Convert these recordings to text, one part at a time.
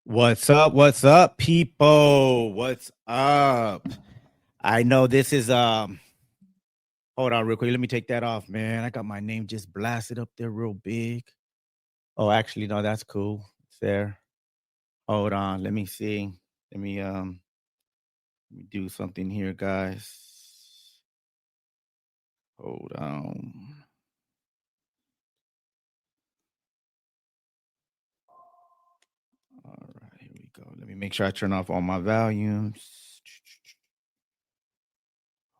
What's up, people? What's up? I know this is hold on real quick. Let me take that off, man. I got my name just blasted up there real big. Oh, actually, no, that's cool. It's there. Hold on. Let me see. Let me do something here, guys. Hold on. All right, here we go. Let me make sure I turn off all my volumes.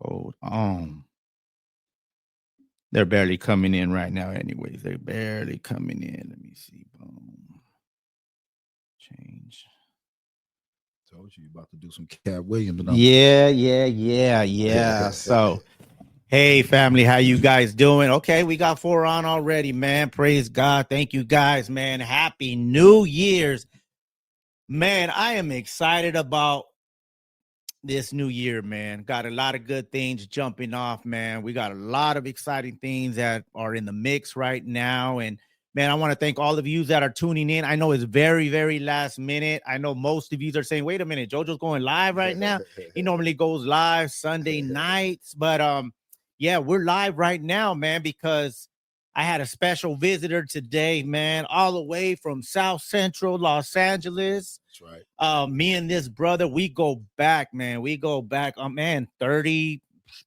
Hold on. They're barely coming in right now, anyways. They're barely coming in. Let me see. Boom. Change. Told you about to do some Cat Williams. Yeah. So, hey, family, how you guys doing? Okay, we got 4 on already, man. Praise God. Thank you, guys, man. Happy New Year's. Man, I am excited about this new year, man. Got a lot of good things jumping off, man. We got a lot of exciting things that are in the mix right now. And man, I want to thank all of you that are tuning in. I know it's very, very last minute. I know most of you are saying, wait a minute, JoJo's going live right now. He normally goes live Sunday nights, but yeah, we're live right now, man, because I had a special visitor today, man, all the way from South Central Los Angeles. That's right. Me and this brother, we go back, man. We go back, man, 30,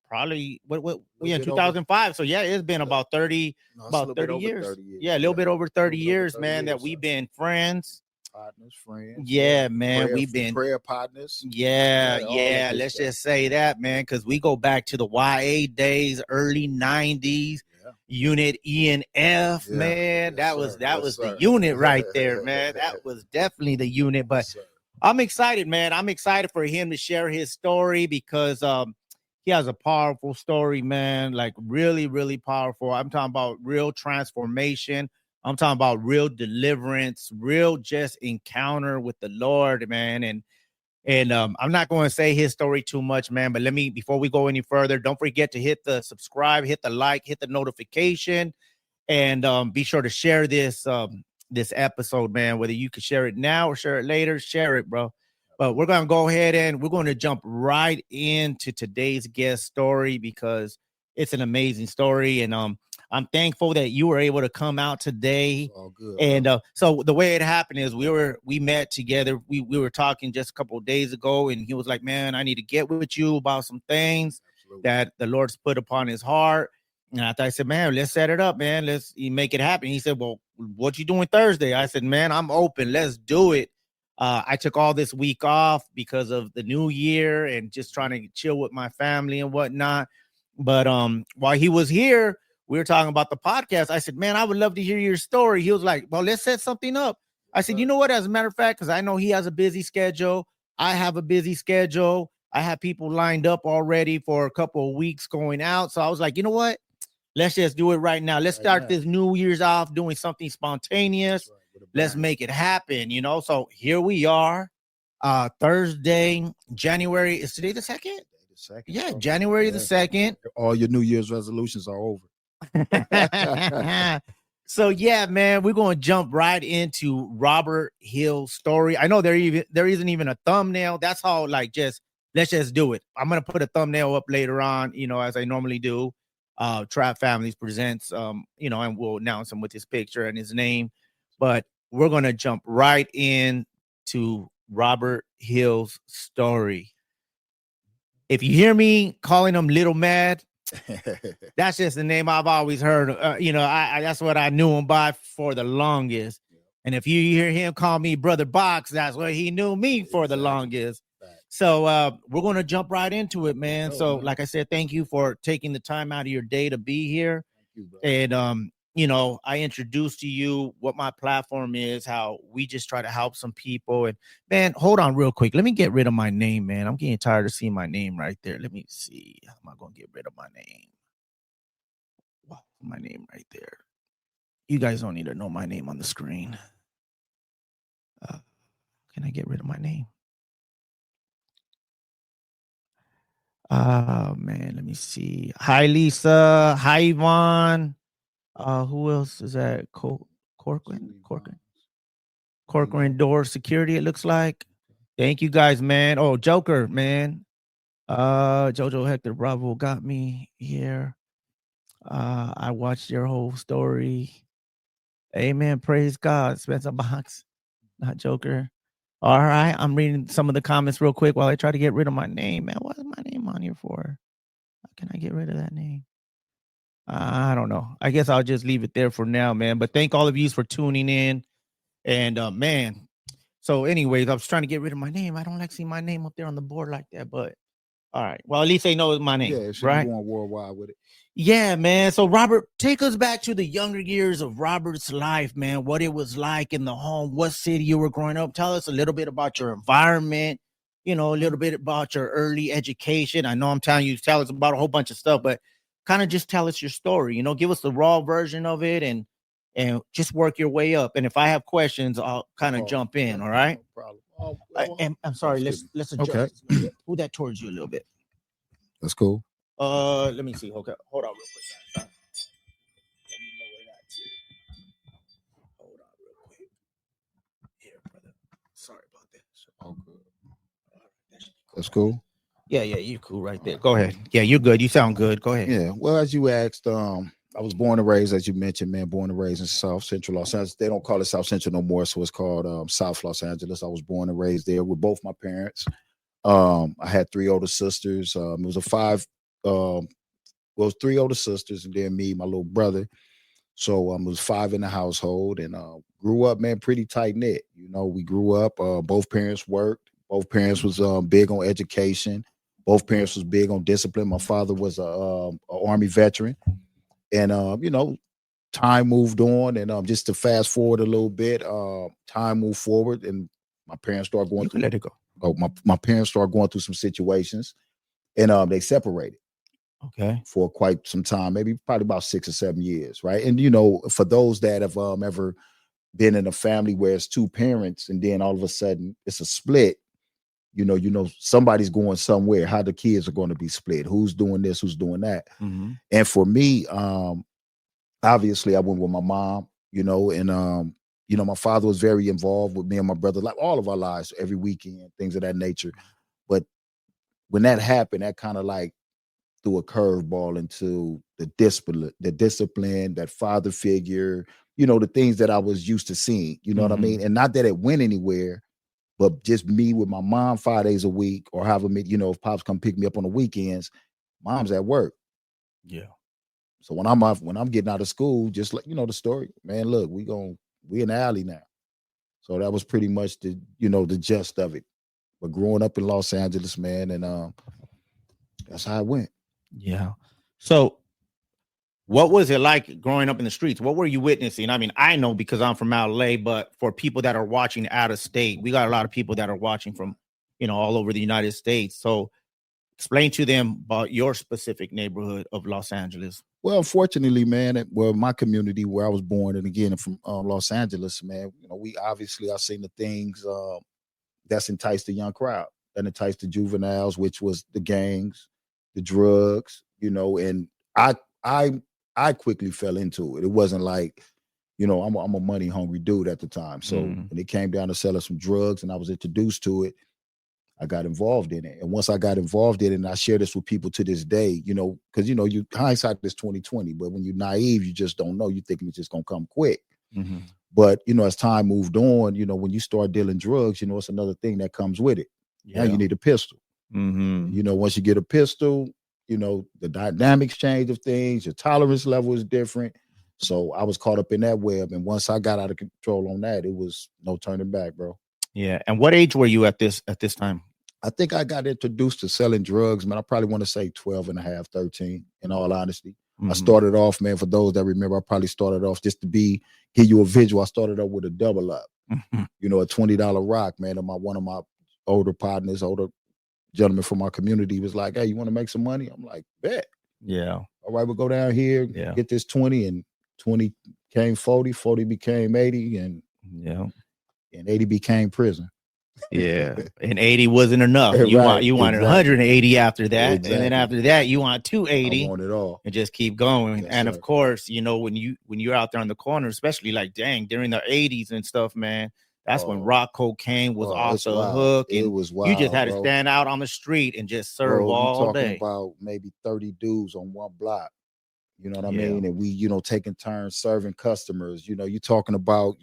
probably what we in 2005. So yeah, it's been about 30, about 30 years. 30 years. Yeah, a little bit over 30 years, man, that we've been friends. Partners, friends. Yeah, man. We've been prayer partners. Yeah. Let's just say that, man, because we go back to the YA days, early 90s. Unit E and F, man. That was the unit right there, man. That was definitely the unit. But I'm excited, man. I'm excited for him to share his story because he has a powerful story, man. Like really, really powerful. I'm talking about real transformation. I'm talking about real deliverance, real just encounter with the Lord, man. And I'm not going to say his story too much, man, but before we go any further, don't forget to hit the subscribe, hit the like, hit the notification, and be sure to share this episode, man. Whether you can share it now or share it later, share it, bro. But we're going to go ahead and we're going to jump right into today's guest story because it's an amazing story. And I'm thankful that you were able to come out today. All good. And so the way it happened is we met together. We were talking just a couple of days ago, and he was like, "Man, I need to get with you about some things that the Lord's put upon his heart." And I said, "Man, let's set it up, man. Let's make it happen." He said, "Well, what you doing Thursday?" I said, "Man, I'm open. Let's do it." I took all this week off because of the new year and just trying to chill with my family and whatnot. But while he was here, we were talking about the podcast. I said, "Man, I would love to hear your story." He was like, "Well, let's set something up." I said, "You know what? As a matter of fact, because I know he has a busy schedule. I have a busy schedule. I have people lined up already for a couple of weeks going out." So I was like, "You know what? Let's just do it right now. Let's start this New Year's off doing something spontaneous. Let's make it happen, you know." So here we are. Thursday, January. Is today the 2nd? Yeah, January the 2nd. All your New Year's resolutions are over. So yeah, man, we're going to jump right into Robert Hill's story. I know there isn't even a thumbnail. That's how let's just do it. I'm going to put a thumbnail up later on, you know, as I normally do. Trap Families presents, you know, and we'll announce him with his picture and his name. But we're going to jump right into Robert Hill's story. If you hear me calling him Little Mad, that's just the name I've always heard. You know, I that's what I knew him by for the longest. And if you hear him call me Brother Box, that's what he knew me for the longest. So we're going to jump right into it, man. So like I said, thank you for taking the time out of your day to be here. And you know, I introduced to you what my platform is, how we just try to help some people. And man, hold on real quick. Let me get rid of my name, man. I'm getting tired of seeing my name right there. Let me see. How am I going to get rid of my name? Wow, my name right there. You guys don't need to know my name on the screen. Can I get rid of my name? Man, let me see. Hi, Lisa. Hi, Yvonne. Who else is that? Corcoran? Corcoran Door Security, it looks like. Thank you guys, man. Oh, Joker, man. Jojo Hector Bravo got me here. I watched your whole story. Amen. Praise God. Spencer Box, not Joker. All right. I'm reading some of the comments real quick while I try to get rid of my name, man. What is my name on here for? How can I get rid of that name? I don't know. I guess I'll just leave it there for now, man. But thank all of you for tuning in. And man, so anyways, I was trying to get rid of my name. I don't like seeing my name up there on the board like that, but all right. Well, at least they know it's my name. Yeah, right? Going worldwide with it. Yeah, man. So Robert, take us back to the younger years of Robert's life, man. What it was like in the home, what city you were growing up. Tell us a little bit about your environment, a little bit about your early education. I know I'm telling you to tell us about a whole bunch of stuff, but kind of just tell us your story, give us the raw version of it and just work your way up. And if I have questions, I'll kind of jump in. All right. No problem. I'm sorry. Let's adjust. Okay. Move that towards you a little bit. That's cool. Let me see. Okay, hold on real quick. Let me lower that too. Hold on real quick. Here, brother. Sorry about that. Oh, good. That's cool. Yeah, you're cool right there. Go ahead. Yeah, you're good. You sound good. Go ahead. Yeah. Well, as you asked, I was born and raised, as you mentioned, man, born and raised in South Central Los Angeles. They don't call it South Central no more, so it's called South Los Angeles. I was born and raised there with both my parents. I had 3 older sisters. It was 3 older sisters and then me, my little brother. So it was 5 in the household and grew up, man, pretty tight knit. We grew up, both parents worked. Both parents was big on education. Both parents was big on discipline. My father was a Army veteran. And, time moved on. And just to fast forward a little bit, time moved forward and my parents started going through. Let it go. Oh, my parents started going through some situations and they separated. Okay. For quite some time, probably about 6 or 7 years. Right. And, for those that have ever been in a family where it's 2 parents and then all of a sudden it's a split, somebody's going somewhere, how the kids are going to be split, who's doing this, who's doing that. Mm-hmm. And for me, obviously I went with my mom, and, my father was very involved with me and my brother, like all of our lives, every weekend, things of that nature. But when that happened, that kind of like threw a curveball into the discipline, that father figure, the things that I was used to seeing, what I mean? And not that it went anywhere, but just me with my mom 5 days a week or however many, if pops come pick me up on the weekends, mom's at work. Yeah. So when I'm getting out of school, just like, the story, man, look, we in the alley now. So that was pretty much the gist of it. But growing up in Los Angeles, man, and that's how it went. Yeah. So what was it like growing up in the streets? What were you witnessing? I mean, I know because I'm from LA, but for people that are watching out of state, we got a lot of people that are watching from, all over the United States. So explain to them about your specific neighborhood of Los Angeles. Well, unfortunately, man, my community where I was born, and again, from Los Angeles, man, we obviously I've seen the things that's enticed the young crowd, that enticed the juveniles, which was the gangs, the drugs, and I quickly fell into it. It wasn't like, I'm a money hungry dude at the time. So when it came down to selling some drugs and I was introduced to it, I got involved in it. And once I got involved in it, and I share this with people to this day, because you hindsight is 20/20, but when you're naive, you just don't know. You think it's just gonna come quick. Mm-hmm. But as time moved on, when you start dealing drugs, it's another thing that comes with it. Yeah. Now you need a pistol. Mm-hmm. Once you get a pistol, the dynamics change of things, your tolerance level is different. So I was caught up in that web. And once I got out of control on that, it was no turning back, bro. Yeah. And what age were you at this time? I think I got introduced to selling drugs, man. I probably want to say 12 and a half, 13, in all honesty. Mm-hmm. I started off, man, for those that remember, I probably started off just to give you a visual. I started up with a double up, a $20 rock, man. And one of my older gentleman from our community was like, hey, you want to make some money? I'm like, bet. Yeah. All right, we'll go down here, get this 20, and 20 became 40, 40 became 80, and 80 became prison. Yeah. And 80 wasn't enough. You wanted 180 after that. Exactly. And then after that, you want 280. I want it all. And just keep going. Yes, and sir. Of course, when you're out there on the corner, especially like during the 80s and stuff, man, That's when Oh, rock cocaine was off it's the wild. hook, It and was you just wild, had to bro. stand out on the street and just serve Bro, you all talking day. about maybe 30 dudes on one block. You know what I Yeah. mean? And we, taking turns serving customers. You talking about,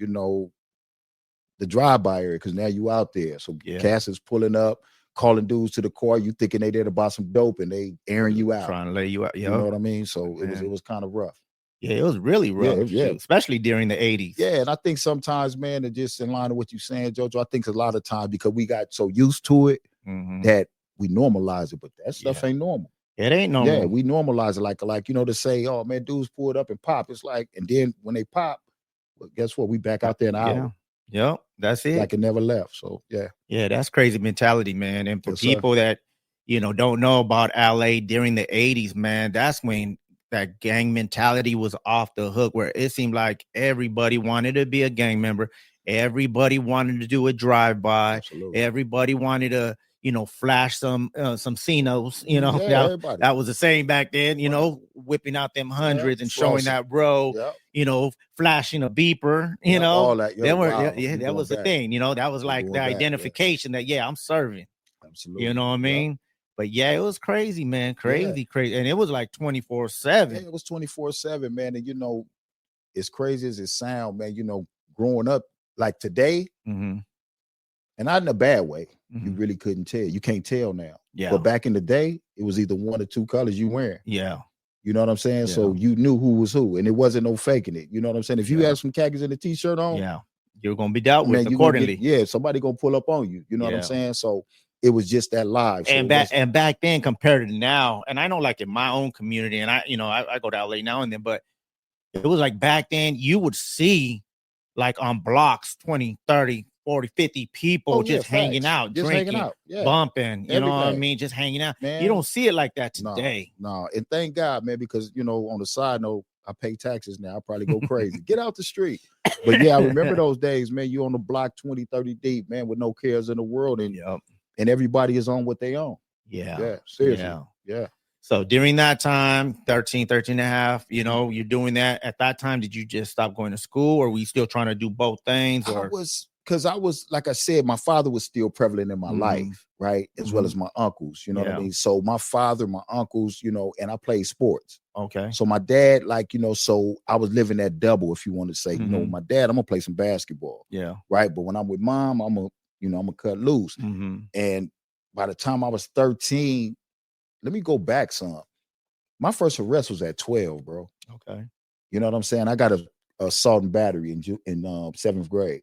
the drive-by area because now you out there. So Yeah. Cass is pulling up, calling dudes to the car. You thinking they there to buy some dope and they airing you out. Trying to lay you out. You know Yeah. what I mean? So it Man. was kind of rough. Yeah, it was really rough. Yeah. Shoot, especially during the 80s. Yeah, and I think sometimes, man, and just in line with what you're saying, Jojo, I think a lot of times because we got so used to it that we normalize it, but that stuff ain't normal. It ain't normal. Yeah, we normalize it like to say, oh man, dudes pulled up and pop. It's like, and then when they pop, well, guess what? We back out there in an hour. Yep, that's it. Like it never left. So yeah, that's crazy mentality, man. And for Yes, people that don't know about LA during the 80s, man, that's when that gang mentality was off the hook, where it seemed like everybody wanted to be a gang member, everybody wanted to do a drive-by, everybody wanted to flash some Cinos, that was the same back then, whipping out them hundreds and showing that bro, flashing a beeper, all that. That was the thing, that was like the identification that I'm serving. Absolutely. You know what I mean? But yeah, it was crazy, man. Crazy. And it was like 24/7. Yeah, it was 24/7, man. And as crazy as it sounds, man, growing up like today, and not in a bad way, you really couldn't tell. You can't tell now. Yeah. But back in the day, it was either one or two colors you wearing. Yeah. You know what I'm saying? Yeah. So you knew who was who, and it wasn't no faking it. You know what I'm saying? If you had some khakis and a t-shirt on, you're gonna be dealt with accordingly. Somebody gonna pull up on you. You know what I'm saying? So it was just that live. And back then compared to now, and I know like in my own community, and I go to LA now and then, but it was like back then you would see like on blocks 20, 30, 40, 50 people just hanging out, just drinking, bumping, you know what I mean? Just hanging out. Man, you don't see it like that today. No. And thank God, man, because on the side note, I pay taxes now. I probably go crazy. Get out the street. But yeah, I remember those days, man. You on the block 20, 30 deep, man, with no cares in the world. And everybody is on what they own. Yeah. Seriously. Yeah. So during that time, 13 and a half, you're doing that. At that time, did you just stop going to school, or were you still trying to do both things? Or because I was, like I said, my father was still prevalent in my life, right? As well as my uncles, you know what I mean? So my father, my uncles, and I played sports. Okay. So my dad, so I was living that double, if you want to say, my dad, I'm gonna play some basketball. Yeah. Right. But when I'm with mom, I'm gonna cut loose. And by the time I was 13, let me go back some. My first arrest was at 12, bro. Okay. You know what I'm saying? I got a assault and battery in 7th grade.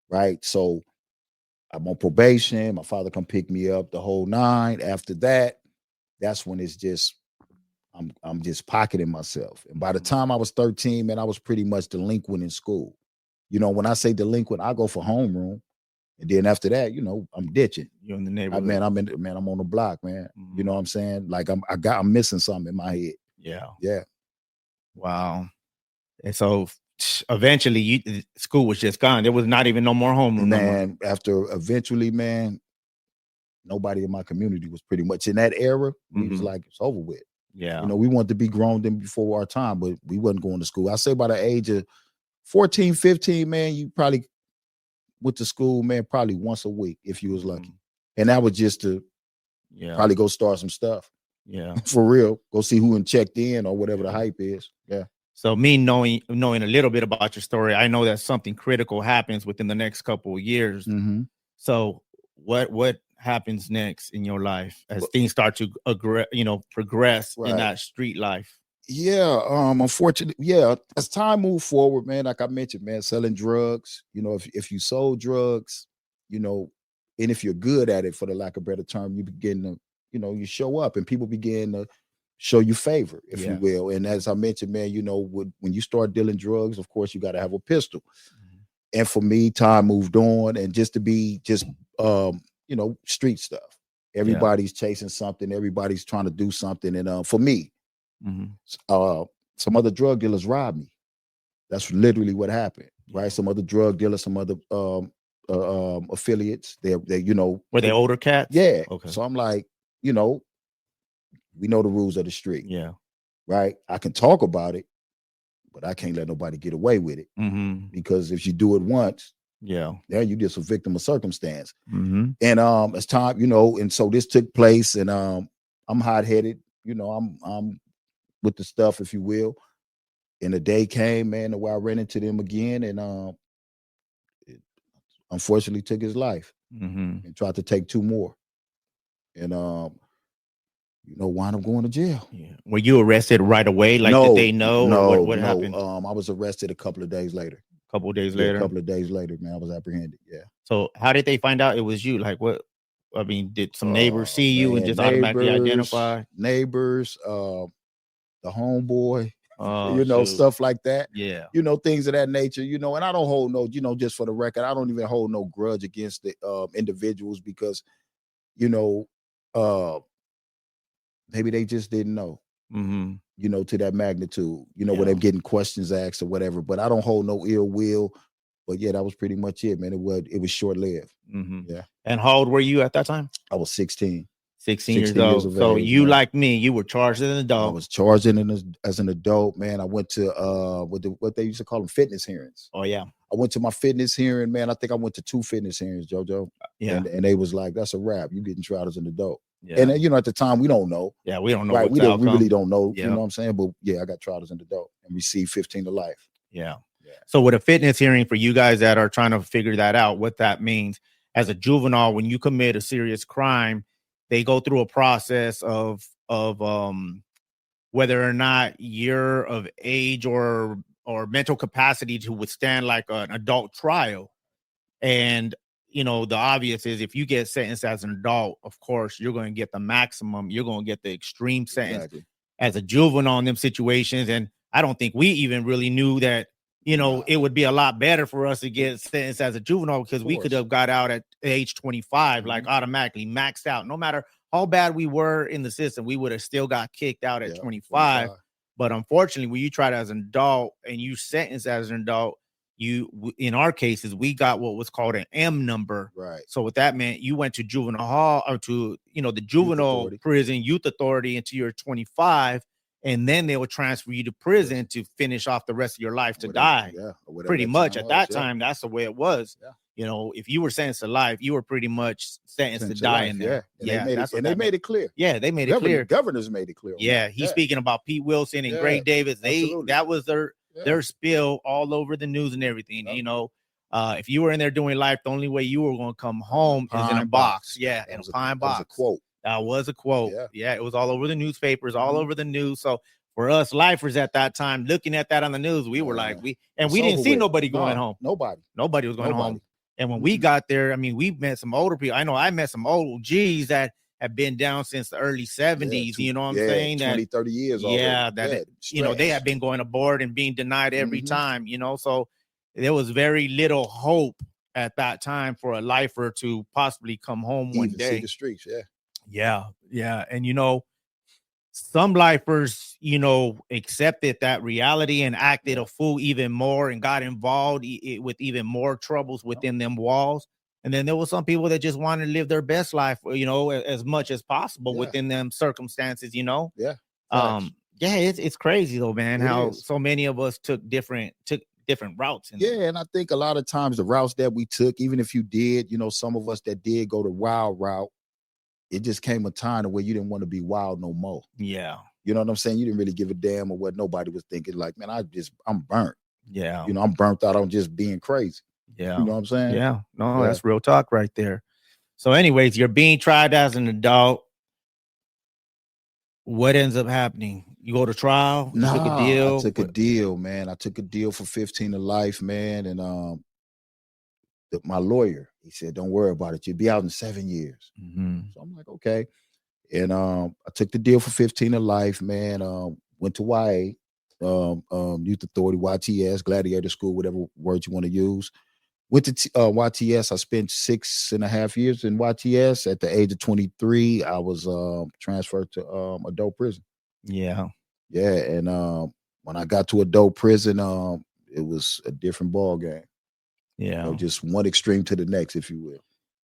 Right. So I'm on probation. My father come pick me up, the whole 9. After that, that's when it's just I'm just pocketing myself. And by the time I was 13, man, I was pretty much delinquent in school. When I say delinquent, I go for homeroom. And then after that, I'm ditching. You're in the neighborhood. I'm on the block, man. You know what I'm saying? Like I'm missing something in my head. Yeah. Yeah. Wow. And so eventually school was just gone. There was not even no more homeroom. Man, after eventually, man, nobody in my community was pretty much in that era. We was like, it's over with. Yeah. We wanted to be grown then before our time, but we wasn't going to school. I say by the age of 14, 15, man, you probably went to school, man, probably once a week if you was lucky. And that was just to probably go start some stuff. Yeah. For real. Go see who checked in or whatever the hype is. Yeah. So me knowing a little bit about your story, I know that something critical happens within the next couple of years. So what happens next in your life as things start to progress in that street life? Yeah, unfortunately, as time moved forward, man, like I mentioned, man, selling drugs, if you sold drugs, and if you're good at it, for the lack of a better term, you begin to, you show up and people begin to show you favor, if you will. And as I mentioned, man, when you start dealing drugs, of course, you got to have a pistol. And for me, time moved on, and just to be street stuff. Everybody's chasing something. Everybody's trying to do something. And for me, some other drug dealers robbed me. That's literally what happened, right? Some other drug dealers, some other affiliates. They were they older cats? Yeah. Okay. So I'm like, we know the rules of the street. Yeah. Right. I can talk about it, but I can't let nobody get away with it. Because if you do it once, Yeah. Yeah, you just a victim of circumstance. Mm-hmm. And as time, and so this took place, and I'm hot-headed, I'm with the stuff, if you will. And the day came, man, where I ran into them again, and it unfortunately took his life, Mm-hmm. and tried to take 2 more. And wound up going to jail. Yeah. Were you arrested right away? Like, did they know, or what happened? I was arrested a couple of days later. A couple of days Yeah, later. a couple of days later, man, I was apprehended. Yeah. So how did they find out it was you? Like, what? I mean, did some neighbors see you and Man, just automatically identify? Neighbors, the homeboy, Oh, shoot. stuff like that. Yeah. Things of that nature, and I don't hold no, just for the record, I don't even hold no grudge against the individuals, because, maybe they just didn't know, Mm-hmm. To that magnitude, when Yeah. they're getting questions asked or whatever. But I don't hold no ill will. But yeah, that was pretty much it, man. It was short-lived. Mm-hmm. Yeah. And how old were you at that time? I was 16. 16 years 16 years old. of So age, you, man. like me, you were charged as an I adult. was charged as an adult, man. I went to what they used to call them fitness hearings. Oh, yeah. I went to my fitness hearing, man. I think I went to 2 fitness hearings, JoJo. Yeah. And they was like, that's a wrap. You getting tried as an adult. Yeah. And at the time, we don't know. Yeah, we don't know. Right. We really don't know. Yeah. You know what I'm saying? But yeah, I got tried as an adult and received 15 to life. Yeah. Yeah. So with a fitness hearing, for you guys that are trying to figure that out, what that means, as a juvenile, when you commit a serious crime, they go through a process of whether or not you're of age or mental capacity to withstand like an adult trial. And the obvious is, if you get sentenced as an adult, of course you're going to get the maximum, you're going to get the extreme sentence. Exactly. As a juvenile in them situations. And I don't think we even really knew that it would be a lot better for us to get sentenced as a juvenile, because we could have got out at age 25, like automatically maxed out. No matter how bad we were in the system, we would have still got kicked out at 25. But unfortunately, when you tried as an adult and you sentenced as an adult, in our cases, we got what was called an M number. Right. So what that meant, you went to juvenile hall, or to, the juvenile prison, youth authority, until you're 25. And then they will transfer you to prison to finish off the rest of your life to die. Yeah, pretty much at that time, that's the way it was. Yeah. If you were sentenced to life, you were pretty much sentenced to die in there. Yeah. They made it clear. Yeah, they made it clear. Governors made it clear. Yeah, he's speaking about Pete Wilson and Greg Davis. That was their spill all over the news and everything. If you were in there doing life, the only way you were going to come home is in a box. Yeah, in a pine box. That was a quote. That was a quote. Yeah, it was all over the newspapers, all over the news. So for us lifers at that time, looking at that on the news, we were like, we didn't see nobody going home. Nobody was going home. And when we got there, I mean, we met some older people. I know I met some old G's that have been down since the early 70s. You know what I'm saying? 20, 30 years already. Yeah, they have been going aboard and being denied every time, so there was very little hope at that time for a lifer to possibly come home one day. See the streets, Yeah. And some lifers, accepted that reality and acted a fool even more and got involved with even more troubles within them walls. And then there were some people that just wanted to live their best life, as much as possible within them circumstances, Yeah. It's crazy though, man, how so many of us took different routes. And I think a lot of times the routes that we took, even if you did, some of us that did go the wild route, it just came a time where you didn't want to be wild no more. Yeah. You know what I'm saying? You didn't really give a damn of what nobody was thinking. Like, man, I'm burnt. Yeah. I'm burnt out on just being crazy. Yeah. You know what I'm saying? Yeah. No, that's real talk right there. So anyways, you're being tried as an adult. What ends up happening? You go to trial? No, took a deal? I took a deal, man. I took a deal for 15 to life, man. And my lawyer, he said, don't worry about it. You'll be out in 7 years. So I'm like, okay. And I took the deal for 15 to life, man. Went to YA, Youth Authority, YTS, Gladiator School, whatever word you want to use. Went to YTS. I spent 6.5 years in YTS. At the age of 23, I was transferred to adult prison. Yeah. Yeah. And when I got to adult prison, it was a different ball game. Yeah. Just one extreme to the next, if you will.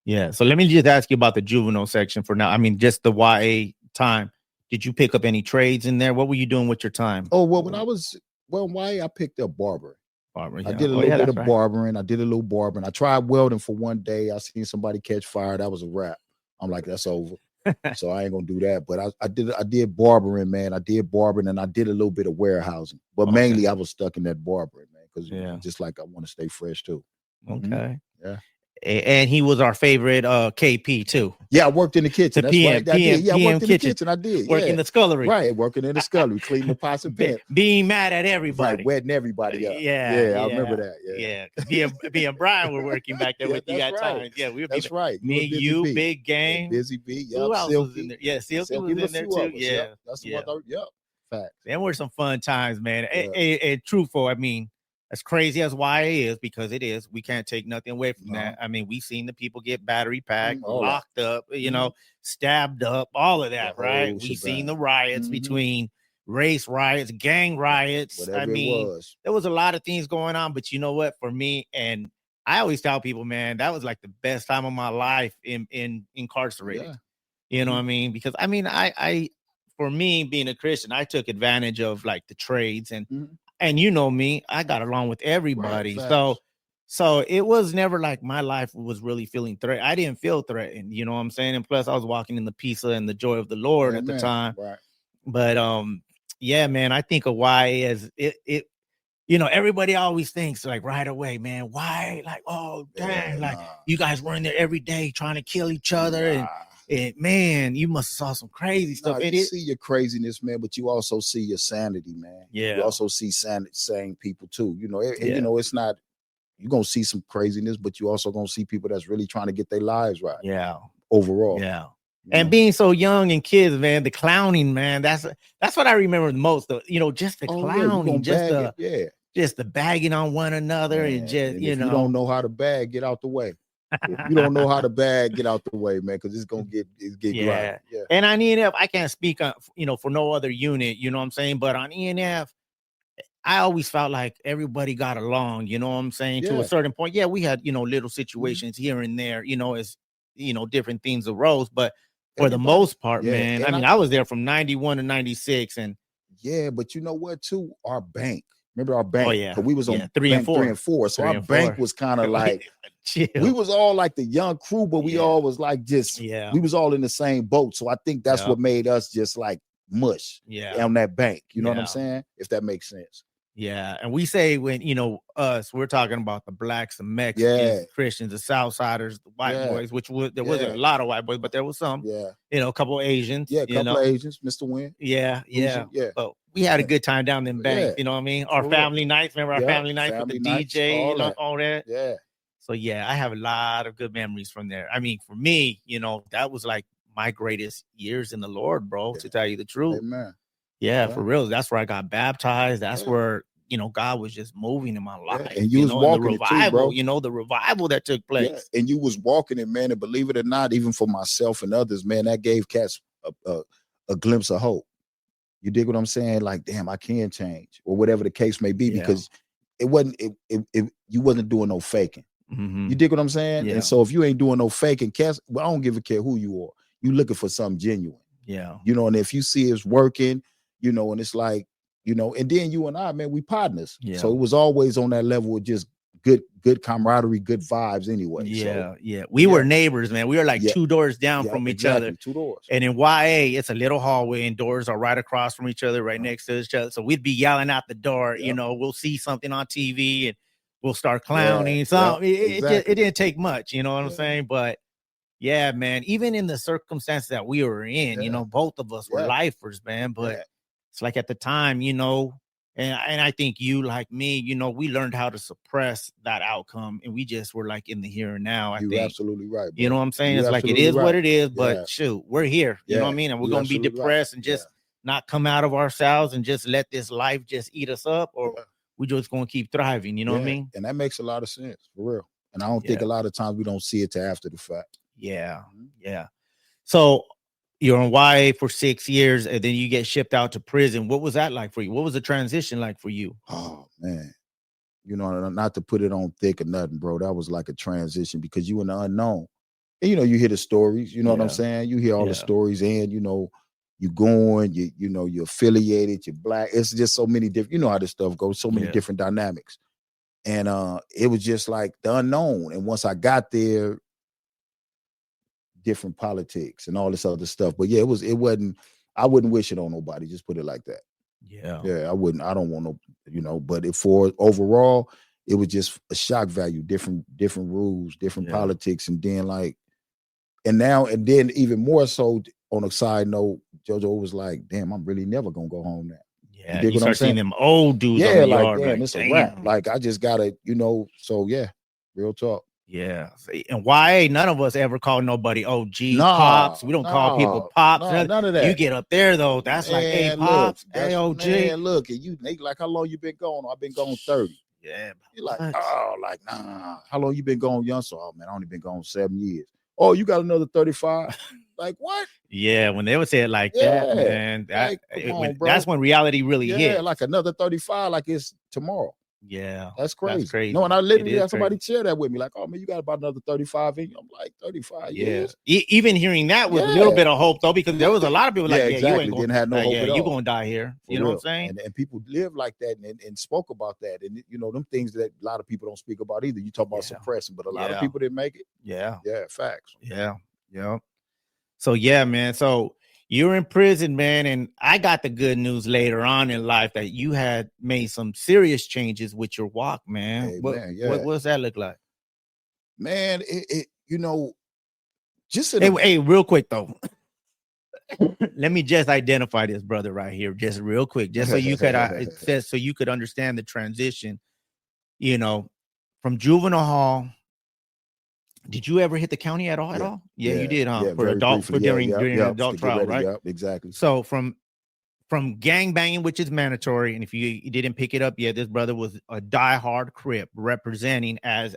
Yeah. So let me just ask you about the juvenile section for now. I mean, just the YA time. Did you pick up any trades in there? What were you doing with your time? Oh, well, when I was in YA, I picked up barbering. Barbara, I yeah. did a Oh, little yeah, bit that's of right. barbering. I did a little barbering. I tried welding for one day. I seen somebody catch fire. That was a wrap. I'm like, that's over. So I ain't gonna do that. But I did barbering, man. I did barbering and I did a little bit of warehousing. But Okay. mainly I was stuck in that barbering, man, because Yeah. just like I want to stay fresh too. Okay. Yeah. And he was our favorite KP too. Yeah, I worked in the kitchen. The That's PM, right. I did. Yeah, I PM worked in the kitchen. kitchen. I did. Working Yeah. the scullery. Right. Working in the scullery, cleaning the pots and pans. Being mad at everybody. Right, wetting everybody up. Yeah, I remember that. Yeah. Me and Brian were working back there Yeah, with you that's at right. times. Yeah, we would That's be right. me, Busy you, Bee. Big Game. Busy Bee. Yep. Who else Silky. was in there? Yeah, Silky was in there a few too. of us, Yeah, yep. That's yeah. what. Yep. Facts. Them were some fun times, man. Yeah. And truthful, I mean, as crazy as YA is, because it is, we can't take nothing away from that. I mean, we've seen the people get battery packed, locked up, you know, stabbed up, all of that, right? We've seen the riots between race riots, gang riots. Whatever I mean, there was a lot of things going on, but you know what? For me, and I always tell people, man, that was like the best time of my life in incarcerated. Yeah. You know what I mean? Because I mean, I for me being a Christian, I took advantage of like the trades and you know me, I got along with everybody. Right, so it was never like my life was really feeling threatened. I didn't feel threatened, you know what I'm saying? And plus I was walking in the peace and the joy of the Lord at the time. Right. But yeah, man, I think of YA as it you know, everybody always thinks like right away, man, why? Like, oh dang, like you guys were in there every day trying to kill each other and man, you must have saw some crazy stuff. You see your craziness, man, but you also see your sanity, man. Yeah. You also see sane people too. You know, you know, it's not, you're gonna see some craziness, but you also gonna see people that's really trying to get their lives right. Yeah. Overall. Yeah. And being so young and kids, man, the clowning, man, that's what I remember the most. You know, just the clowning, just the bagging on one another, and just you don't know how to bag, get out the way. If you don't know how to bag, get out the way, man, because it's gonna get yeah. And on ENF, I can't speak on, you know, for no other unit, you know what I'm saying, but on ENF, I always felt like everybody got along, you know what I'm saying, to a certain point. Yeah, we had, you know, little situations here and there, you know, as you know, different things arose, but for the most part, man, I mean, I was there from 91 to 96, and but you know what, too, our bank. Remember our bank? Oh yeah, we was on 3 and 4. So our bank was kind of like we was all like the young crew, but we all was like just we was all in the same boat. So I think that's what made us just like mush on that bank. You know what I'm saying? If that makes sense. Yeah, and we say when you know us, we're talking about the blacks, the Mexicans, the Christians, the Southsiders, the white boys, which there wasn't a lot of white boys, but there was some. Yeah, you know, a couple of Asians. Yeah, a couple of Asians, Mr. Wynn. Yeah. But we had a good time down in bank. You know what I mean? Our family nights. Remember our family nights with the DJ, you know, all that. Yeah. So yeah, I have a lot of good memories from there. I mean, for me, you know, that was like my greatest years in the Lord, bro. To tell you the truth. Amen. Yeah, for real. That's where I got baptized. That's where, you know, God was just moving in my life. And you was walking the revival, it too, bro. You know, the revival that took place. And you was walking it, man. And believe it or not, even for myself and others, man, that gave cats a glimpse of hope. You dig what I'm saying? Like, damn, I can change, or whatever the case may be, because it wasn't you wasn't doing no faking. You dig what I'm saying? And so if you ain't doing no faking, cats, well, I don't give a care who you are. You looking for something genuine. Yeah. You know, and if you see it's working, you know, and it's like, you know, and then you and I, man, we partners. Yeah. So it was always on that level of just good camaraderie, good vibes anyway. We were neighbors, man. We were like 2 doors down from each other. 2 doors. And in YA, it's a little hallway and doors are right across from each other, right next to each other. So we'd be yelling out the door, you know, we'll see something on TV and we'll start clowning. So it didn't take much, you know what I'm saying? But yeah, man, even in the circumstances that we were in, you know, both of us were lifers, man. But it's like at the time, you know, and I think you, like me, you know, we learned how to suppress that outcome, and we just were like in the here and now. You're absolutely right, bro. You know what I'm saying? It's like it is what it is, but shoot, we're here. You know what I mean? And we're gonna be depressed and just not come out of ourselves and just let this life just eat us up, or we just gonna keep thriving. You know what I mean? And that makes a lot of sense, for real. And I don't think a lot of times we don't see it till after the fact. Yeah. So you're on YA for 6 years, and then you get shipped out to prison. What was that like for you? What was the transition like for you? Oh man, you know, not to put it on thick or nothing, bro. That was like a transition, because you in the unknown, and you know, you hear the stories. You know what I'm saying? You hear all the stories, and you know, you going, you know, you're affiliated, you're black. It's just so many different. You know how this stuff goes. So many different dynamics. And it was just like the unknown. And once I got there, different politics and all this other stuff. But yeah, it wasn't, I wouldn't wish it on nobody. Just put it like that. Yeah. Yeah, I don't want no, but for overall, it was just a shock value, different rules, different politics. And then and then even more so on a side note, JoJo was like, damn, I'm really never gonna go home now. Yeah, you start seeing them old dudes on the yard. Damn, it's a wrap. Like, I just gotta, so yeah, real talk. Yeah. And YA, none of us ever call nobody OG pops. We don't call people pops. None of that. You get up there though. That's like, hey, pops, hey, OG. Man, look, and you like, how long you been gone? I've been gone 30. Yeah. You're like, nah. How long you been gone, young? So, man, I only been gone 7 years. Oh, you got another 35? Like, what? Yeah, when they would say it like that, man, that's when reality really hit. Yeah, like another 35, like it's tomorrow. Yeah, that's crazy. That's crazy. No, and I literally had somebody share that with me, like, oh man, you got about another 35 in you. I'm like, 35 years. Even hearing that was a little bit of hope though, because there was a lot of people like, exactly. You ain't gonna, didn't have no hope at all. You gonna die here. You know what I'm saying? And people live like that and spoke about that. And them things that a lot of people don't speak about either. You talk about suppressing, but a lot of people didn't make it. Yeah. Facts. Yeah. So yeah, man. So you're in prison, man, and I got the good news later on in life that you had made some serious changes with your walk, man. Hey, what does that look like? Man, just hey, real quick though. Let me just identify this brother right here, just real quick, just so you could understand the transition. From juvenile hall. Did you ever hit the county at all? Yeah, you did, huh? Yeah, for adult, briefly, during an adult trial, right? Yep, exactly. So from gang banging, which is mandatory, and if you didn't pick it up yet, this brother was a diehard Crip, representing as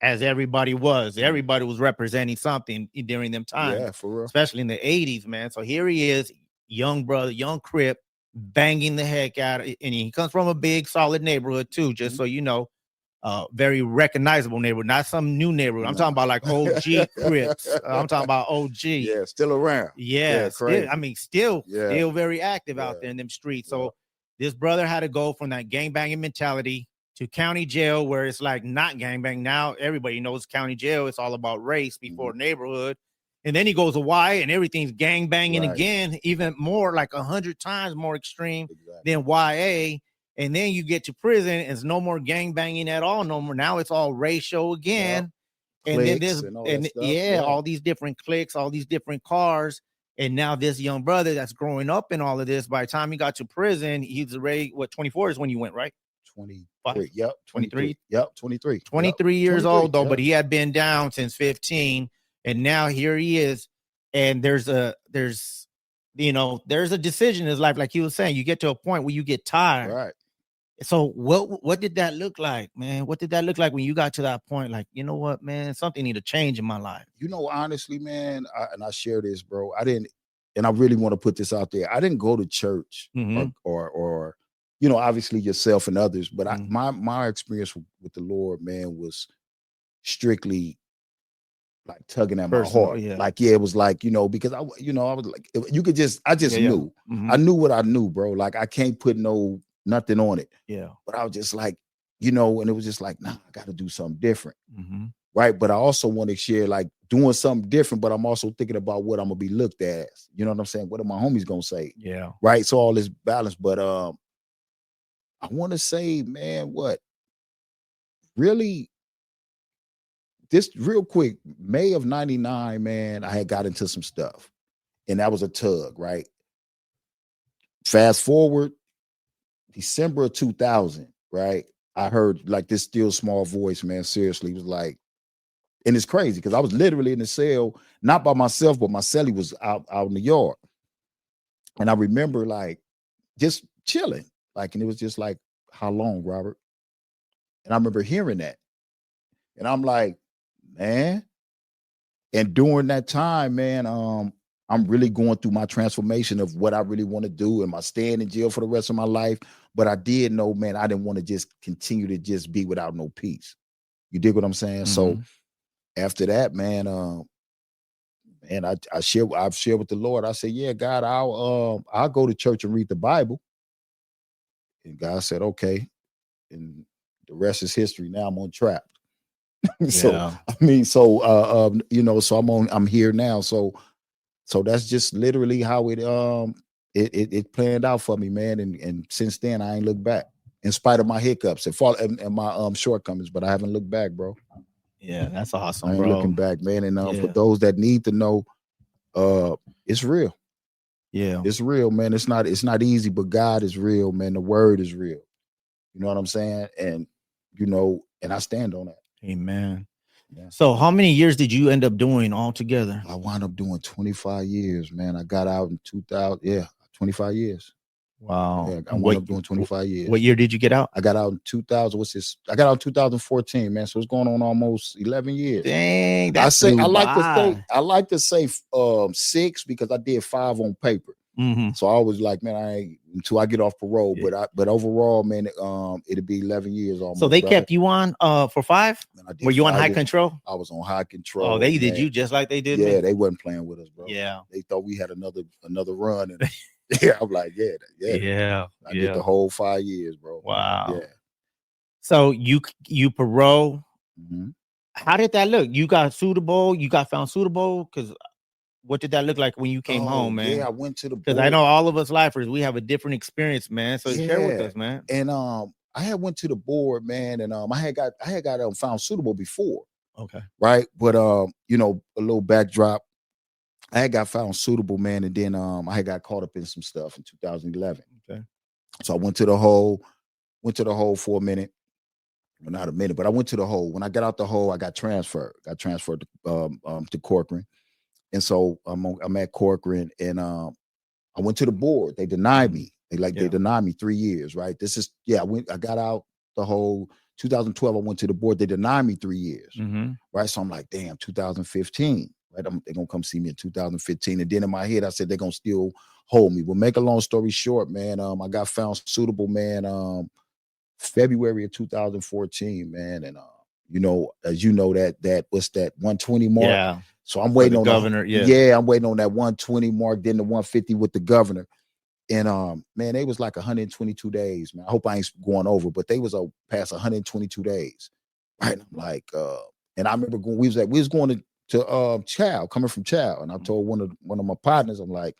everybody was. Everybody was representing something during them times. Yeah, for real. Especially in the 80s, man. So here he is, young brother, young Crip, banging the heck out of it. And he comes from a big, solid neighborhood too, just so you know. Very recognizable neighborhood, not some new neighborhood. I'm talking about like OG Crips. I'm talking about OG. Yeah, still around. Yeah, still very active out there in them streets. So this brother had to go from that gangbanging mentality to county jail, where it's like not gangbang. Now everybody knows county jail. It's all about race before neighborhood. And then he goes to YA and everything's gangbanging again, even more, like 100 times more extreme than YA. And then you get to prison, and it's no more gang banging at all, no more. Now it's all racial again. And then there's all these different cliques, all these different cars. And now this young brother that's growing up in all of this, by the time he got to prison, he's already 24 is when you went, right? 23. Yep. 23. Yep. 23. 23 years old though, but he had been down since 15. And now here he is. And there's a decision in his life, like he was saying. You get to a point where you get tired. Right. So what did that look like, man? What did that look like when you got to that point? Like, you know what, man, something need to change in my life. Honestly, man, I share this, bro. I didn't, and I really want to put this out there. I didn't go to church or obviously yourself and others, but my experience with the Lord, man, was strictly like tugging at my heart. Yeah. Like, it was like, because I was like, I just knew. I knew what I knew, bro. Like, I can't put nothing on it. Yeah. But I was just like, and it was just like, nah, I got to do something different. Right. But I also want to share like doing something different, but I'm also thinking about what I'm going to be looked at as. You know what I'm saying? What are my homies going to say? Yeah. Right. So all this balance. But I want to say, man, really, this real quick, May of 99, man, I had got into some stuff. And that was a tug, right? Fast forward, December of 2000, right? I heard like this still small voice, man, seriously, was like, and it's crazy because I was literally in the cell, not by myself, but my cellie was out in the yard. And I remember like just chilling, like, and it was just like, how long, Robert? And I remember hearing that. And I'm like, man. And during that time, man, I'm really going through my transformation of what I really want to do. Am I staying in jail for the rest of my life? But I did know, man, I didn't want to just continue to just be without no peace. You dig what I'm saying? So after that, man, I've shared with the Lord. I said, yeah, God, I'll go to church and read the Bible. And God said, okay. And the rest is history. Now I'm on Trapped. So Yeah. I mean, so you know, so I'm here now. So that's just literally how it planned out for me, man. And since then I ain't looked back, in spite of my hiccups and my shortcomings, but I haven't looked back, bro. Yeah, that's I awesome, ain't bro. looking back, man. And for Yeah. those that need to know, it's real. Yeah. It's real, man. It's not easy, but God is real, man. The word is real. You know what I'm saying? And you know, and I stand on that. Amen. Yeah. So how many years did you end up doing altogether? I wound up doing 25 years, man. I got out in 2000. Yeah, 25 years. Wow. Yeah, I wound up doing 25 years. What year did you get out? I got out in 2000. What's this? I got out in 2014, man. So it's going on almost 11 years. Dang, that's I like to say 6 because I did 5 on paper. Mm-hmm. So I was like, man, I ain't until I get off parole. Yeah. But overall, man, it'll be 11 years almost. So they kept you on for 5? Man, were you on high control? I was on high control. Oh, they did you just like they did me? Yeah, they wasn't playing with us, bro. Yeah. They thought we had another run. And yeah, I'm like, yeah. I did the whole 5 years, bro. Wow. Yeah. So you parole. Mm-hmm. How did that look? You got suitable? You got found suitable? Because what did that look like when you came home, man? Yeah, I went to the because I know all of us lifers, we have a different experience, man. So share with us, man. And I had went to the board, man, and I had got found suitable before. Okay. Right. But you know, a little backdrop. I had got found suitable, man, and then I had got caught up in some stuff in 2011. Okay. So I went to the hole for a minute. Well, not a minute, but I went to the hole. When I got out the hole, I got transferred. To Corcoran. And so I'm at Corcoran, and I went to the board. They denied me. They denied me 3 years, right? I got out the whole 2012. I went to the board. They denied me 3 years, right? So I'm like, damn, 2015, right? They're gonna come see me in 2015. And then in my head, I said they're gonna still hold me. But make a long story short, man, I got found suitable, man, February of 2014, man, and you know, as you know, that what's that 120 mark? Yeah. So I'm waiting on governor. I'm waiting on that 120 mark, then the 150 with the governor. And man, they was like 122 days, man. I hope I ain't going over, but they was past 122 days. Right. And I'm like, and I remember we was going to Chow, coming from Chow. And I told one of my partners, I'm like,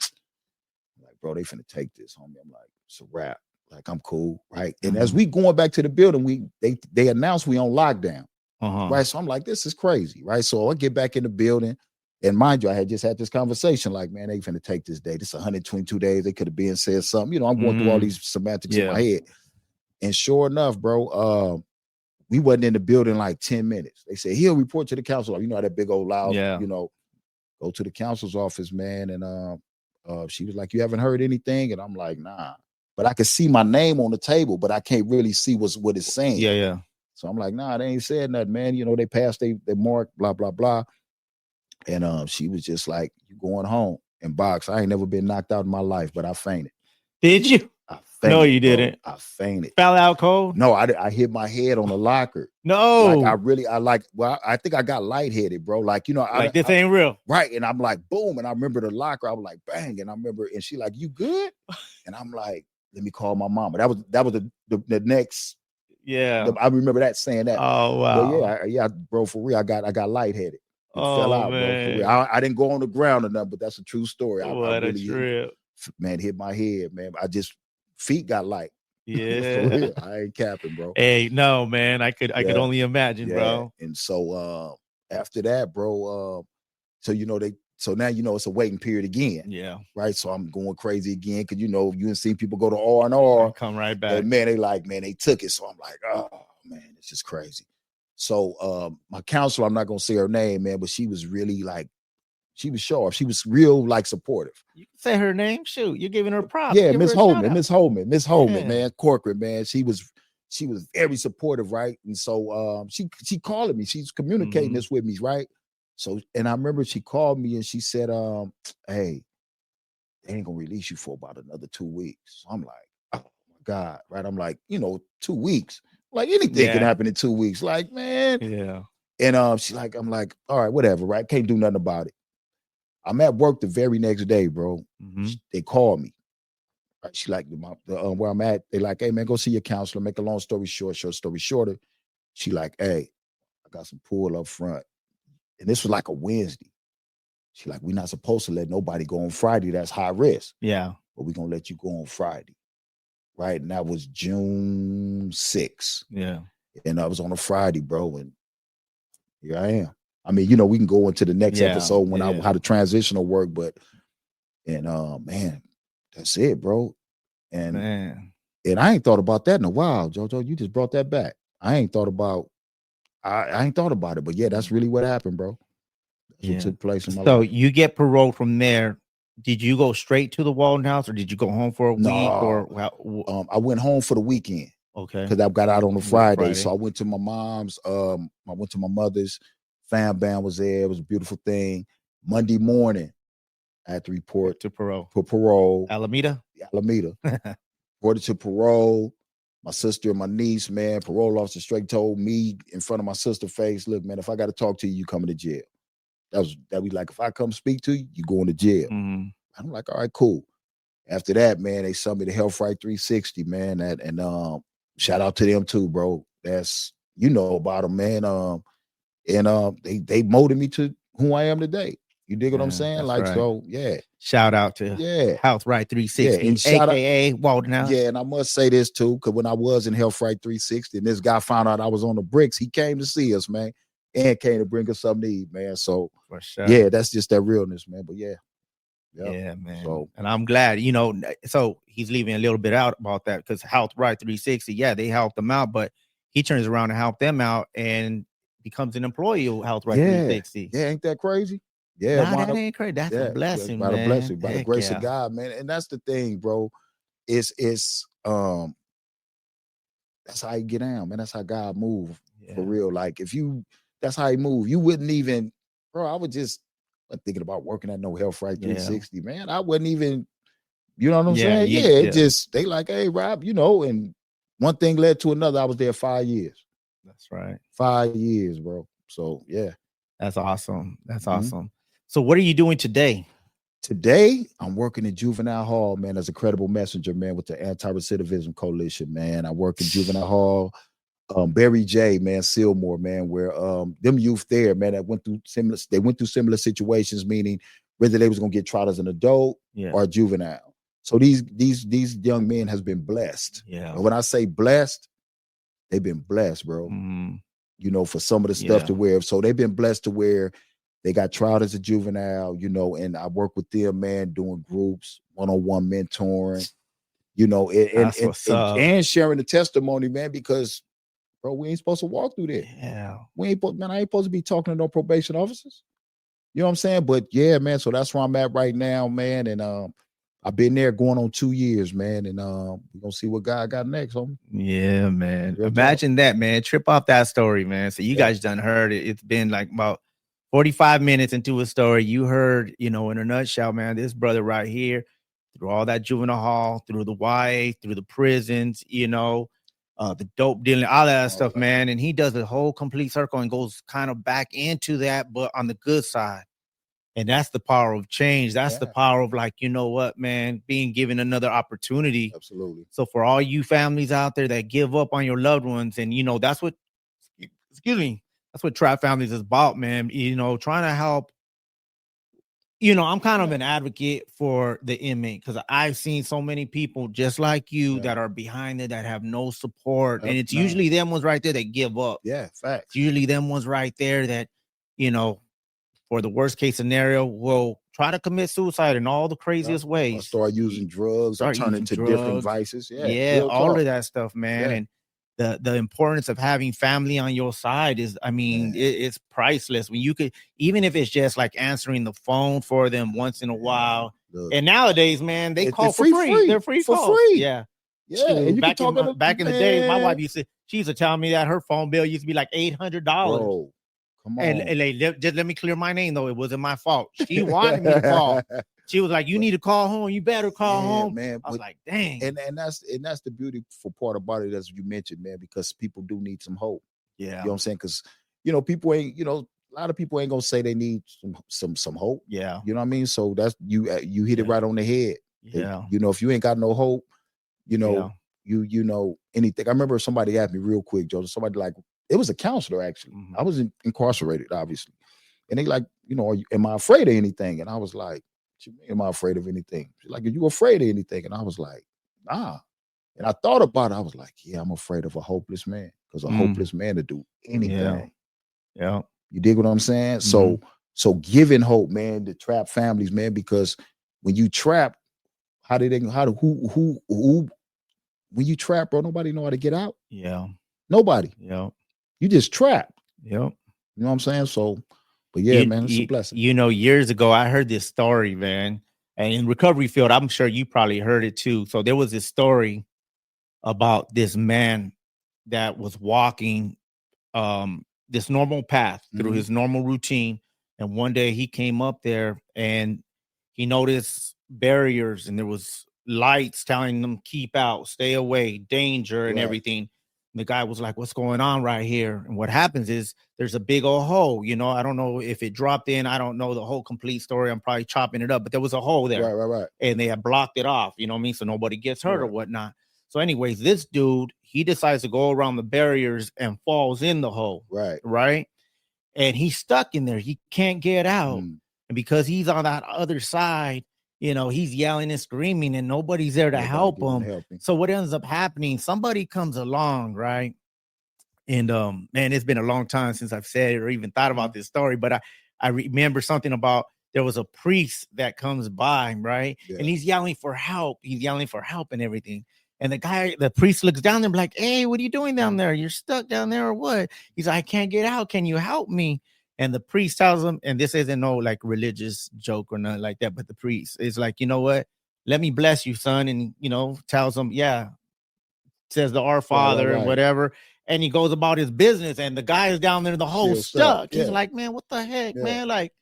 bro, they finna take this, homie. I'm like, it's a wrap. Like, I'm cool, right? And as we going back to the building, they announced we on lockdown. Right. So I'm like, this is crazy, right? So I get back in the building, and mind you, I had just had this conversation, like, man, they finna take this day. This is 122 days. They could have been said something. You know, I'm going through all these semantics in my head. And sure enough, bro, we wasn't in the building like 10 minutes. They said, he'll report to the council. You know, that big old loud, you know, go to the council's office, man. And she was like, you haven't heard anything? And I'm like, nah. But I could see my name on the table, but I can't really see what it's saying. Yeah. So I'm like, nah, they ain't said nothing, man. You know, they passed they mark, blah, blah, blah. And she was just like, you going home. And box, I ain't never been knocked out in my life, but I fainted. Did you? I fainted. No, you didn't. I fainted. Fell out cold? No, I hit my head on the locker. No. Like, I think I got lightheaded, bro. Like, you know, this ain't real. Right. And I'm like, boom. And I remember the locker. I was like, bang. And I remember, and she like, you good? And I'm like, let me call my mama. That was the next. Yeah. I remember that saying that. Oh, wow. But yeah, bro, for real, I got lightheaded. Fell out, man. Bro, for real. I didn't go on the ground or nothing, but that's a true story. What a trip. Hit my head, man. Feet got light. Yeah. For real. I ain't capping, bro. Hey, no, man. I could only imagine, bro. And so after that, bro, so you know, so now you know it's a waiting period again. Yeah. Right. So I'm going crazy again because you know you didn't see people go to R&R. Come right back. And man, they took it. So I'm like, oh man, it's just crazy. So my counselor, I'm not gonna say her name, man, but she was really like, she was sharp. She was real like supportive. You can say her name. Shoot, you're giving her props. Yeah, Miss Holman, man, Corcoran, man. She was very supportive, right? And so she called me. She's communicating this with me, right? So, and I remember she called me and she said, hey, they ain't gonna release you for about another 2 weeks. So I'm like, oh my God, right? I'm like, you know, 2 weeks. Like anything can happen in 2 weeks. Like, man. Yeah. And she's like, I'm like, all right, whatever, right? Can't do nothing about it. I'm at work the very next day, bro. They called me. Right? She like where I'm at. They like, hey man, go see your counselor. Make a long story short, short story shorter. She like, hey, I got some pool up front, and this was like a Wednesday. She like, we're not supposed to let nobody go on Friday. That's high risk. Yeah. But we're gonna let you go on Friday. Right. And that was June 6th. Yeah. And I was on a Friday, bro. And here I am. I mean, you know, we can go into the next episode when how the transitional work, but man, that's it, bro. And and I ain't thought about that in a while, JoJo. You just brought that back. I ain't thought about it, but yeah, that's really what happened, bro. That's what took place in my life. So you get paroled from there. Did you go straight to the Walden House, or did you go home for a week? Or I went home for the weekend. Okay. Because I got out on a Friday. So I went to my mom's, I went to my mother's, fam bam was there. It was a beautiful thing. Monday morning, I had to report to parole. For parole. Alameda? Reported to parole. My sister and my niece, man, parole officer straight told me in front of my sister face, look, man, if I got to talk to you, you coming to jail. That was like, if I come speak to you, you going to jail. Mm-hmm. I'm like, all right, cool. After that, man, they sent me to Health Right 360, man. And shout out to them too, bro. That's, you know about them, man. They molded me to who I am today. You dig what I'm saying? Like, right. So yeah. Shout out to Health Right 360, aka Walden House. Yeah, and I must say this too, because when I was in Health Right 360, and this guy found out I was on the bricks, he came to see us, man, and came to bring us something to eat, man. So for sure. Yeah, that's just that realness, man. But yeah. Yep. Yeah, man. So, and I'm glad, you know, so he's leaving a little bit out about that because Health Right 360, they helped him out, but he turns around and help them out and becomes an employee of Health Right 360. Yeah, ain't that crazy? Yeah, that ain't crazy. That's a blessing, by man. The blessing, by the grace of God, man. And that's the thing, bro. It's that's how you get down, man. That's how God move for real. Like that's how he move. You wouldn't even, bro. I would just thinking about working at no Health Right 360, man. I wasn't even, you know what I'm saying? It just, they like, hey, Rob, you know, and one thing led to another. I was there 5 years. That's right. 5 years, bro. So yeah. That's awesome. That's awesome. So what are you doing today? Today, I'm working in Juvenile Hall, man, as a credible messenger, man, with the Anti-Recidivism Coalition, man. I work in Juvenile Hall. Barry J, man, Seymour, man, where them youth there, man, that went through similar situations, meaning whether they was gonna get tried as an adult or a juvenile. So these young men has been blessed. Yeah. And when I say blessed, they've been blessed, bro. Mm-hmm. You know, for some of the stuff to where, so they've been blessed to where they got tried as a juvenile, you know, and I work with them, man, doing groups, one-on-one mentoring, you know, and sharing the testimony, man, because bro, we ain't supposed to walk through there. Yeah. I ain't supposed to be talking to no probation officers. You know what I'm saying? But yeah, man, so that's where I'm at right now, man. And I've been there going on 2 years, man. And we're gonna see what God got next, homie. Yeah, man. Imagine that, man. Trip off that story, man. So you guys done heard it. It's been like about 45 minutes into a story. You heard, you know, in a nutshell, man, this brother right here, through all that juvenile hall, through the YA, through the prisons, you know, the dope dealing, all that stuff, man. And he does the whole complete circle and goes kind of back into that, but on the good side. And that's the power of change. That's the power of, like, you know what, man, being given another opportunity. Absolutely. So for all you families out there that give up on your loved ones, and, you know, that's what, that's what Trap Families is about, man. You know, trying to help. You know, I'm kind of an advocate for the inmate because I've seen so many people just like you that are behind it, that have no support. And it's usually them ones right there that give up. Yeah, facts. It's usually them ones right there that, you know, for the worst case scenario, will try to commit suicide in all the craziest ways. Or start using drugs, or turn into different vices. Yeah, all of that stuff, man. And the importance of having family on your side is, I mean, it's priceless. When you could, even if it's just like answering the phone for them once in a while. Look, and nowadays, man, they call for free. They're free for free. Yeah. And back in the days, my wife used to tell me that her phone bill used to be like $800. Bro, come on. And just let me clear my name, though. It wasn't my fault. She wanted me to call. She was like, you need to call home. You better call home. Man. I was like, dang. And that's the beautiful part about it, as you mentioned, man, because people do need some hope. Yeah. You know what I'm saying? Because, you know, people ain't, you know, a lot of people ain't gonna say they need some hope. Yeah. You know what I mean? So that's you hit it right on the head. Yeah. You know, if you ain't got no hope, you know, Yeah. you know anything. I remember somebody asked me real quick, Joe. Somebody like it was a counselor actually. Mhm. I was incarcerated, obviously, and they like, you know, am I afraid of anything? And I was like, what you mean, am I afraid of anything? She's like, are you afraid of anything? And I was like, nah. And I thought about it. I was like, yeah, I'm afraid of a hopeless man because a hopeless man to do anything. Yeah. You dig what I'm saying? Mhm. So giving hope, man, to trap families, man, because when you trap, who when you trap, bro, nobody know how to get out. Yeah. Nobody. Yeah. You just trapped. Yep. You know what I'm saying? So, but yeah, man, it's a blessing. You know, years ago, I heard this story, man. And in recovery field, I'm sure you probably heard it too. So there was this story about this man that was walking this normal path through his normal routine. And one day he came up there and he noticed barriers and there was lights telling them keep out, stay away, danger and Right. everything. And the guy was like, what's going on right here? And what happens is there's a big old hole. You know, I don't know if it dropped in. I don't know the whole complete story. I'm probably chopping it up, but there was a hole there. Right. And they had blocked it off, you know what I mean? So nobody gets hurt or Right. whatnot. So, anyways, this dude, he decides to go around the barriers and falls in the hole. Right. And he's stuck in there. He can't get out. And because he's on that other side, you know, he's yelling and screaming and nobody's there to help him. So what ends up happening, somebody comes along, right? And man, it's been a long time since I've said it or even thought about this story, but I remember something about there was a priest that comes by, right? Yeah. And he's yelling for help. He's yelling for help and everything. And the priest looks down there and be like, hey, what are you doing down there? You're stuck down there or what? He's like, I can't get out. Can you help me? And the priest tells him, and this isn't no like religious joke or nothing like that, but the priest is like, you know what? Let me bless you, son. And, you know, tells him, yeah, says the Our Father and whatever. And he goes about his business. And the guy is down there in the hole stuck. He's like, man, what the heck, man? Like,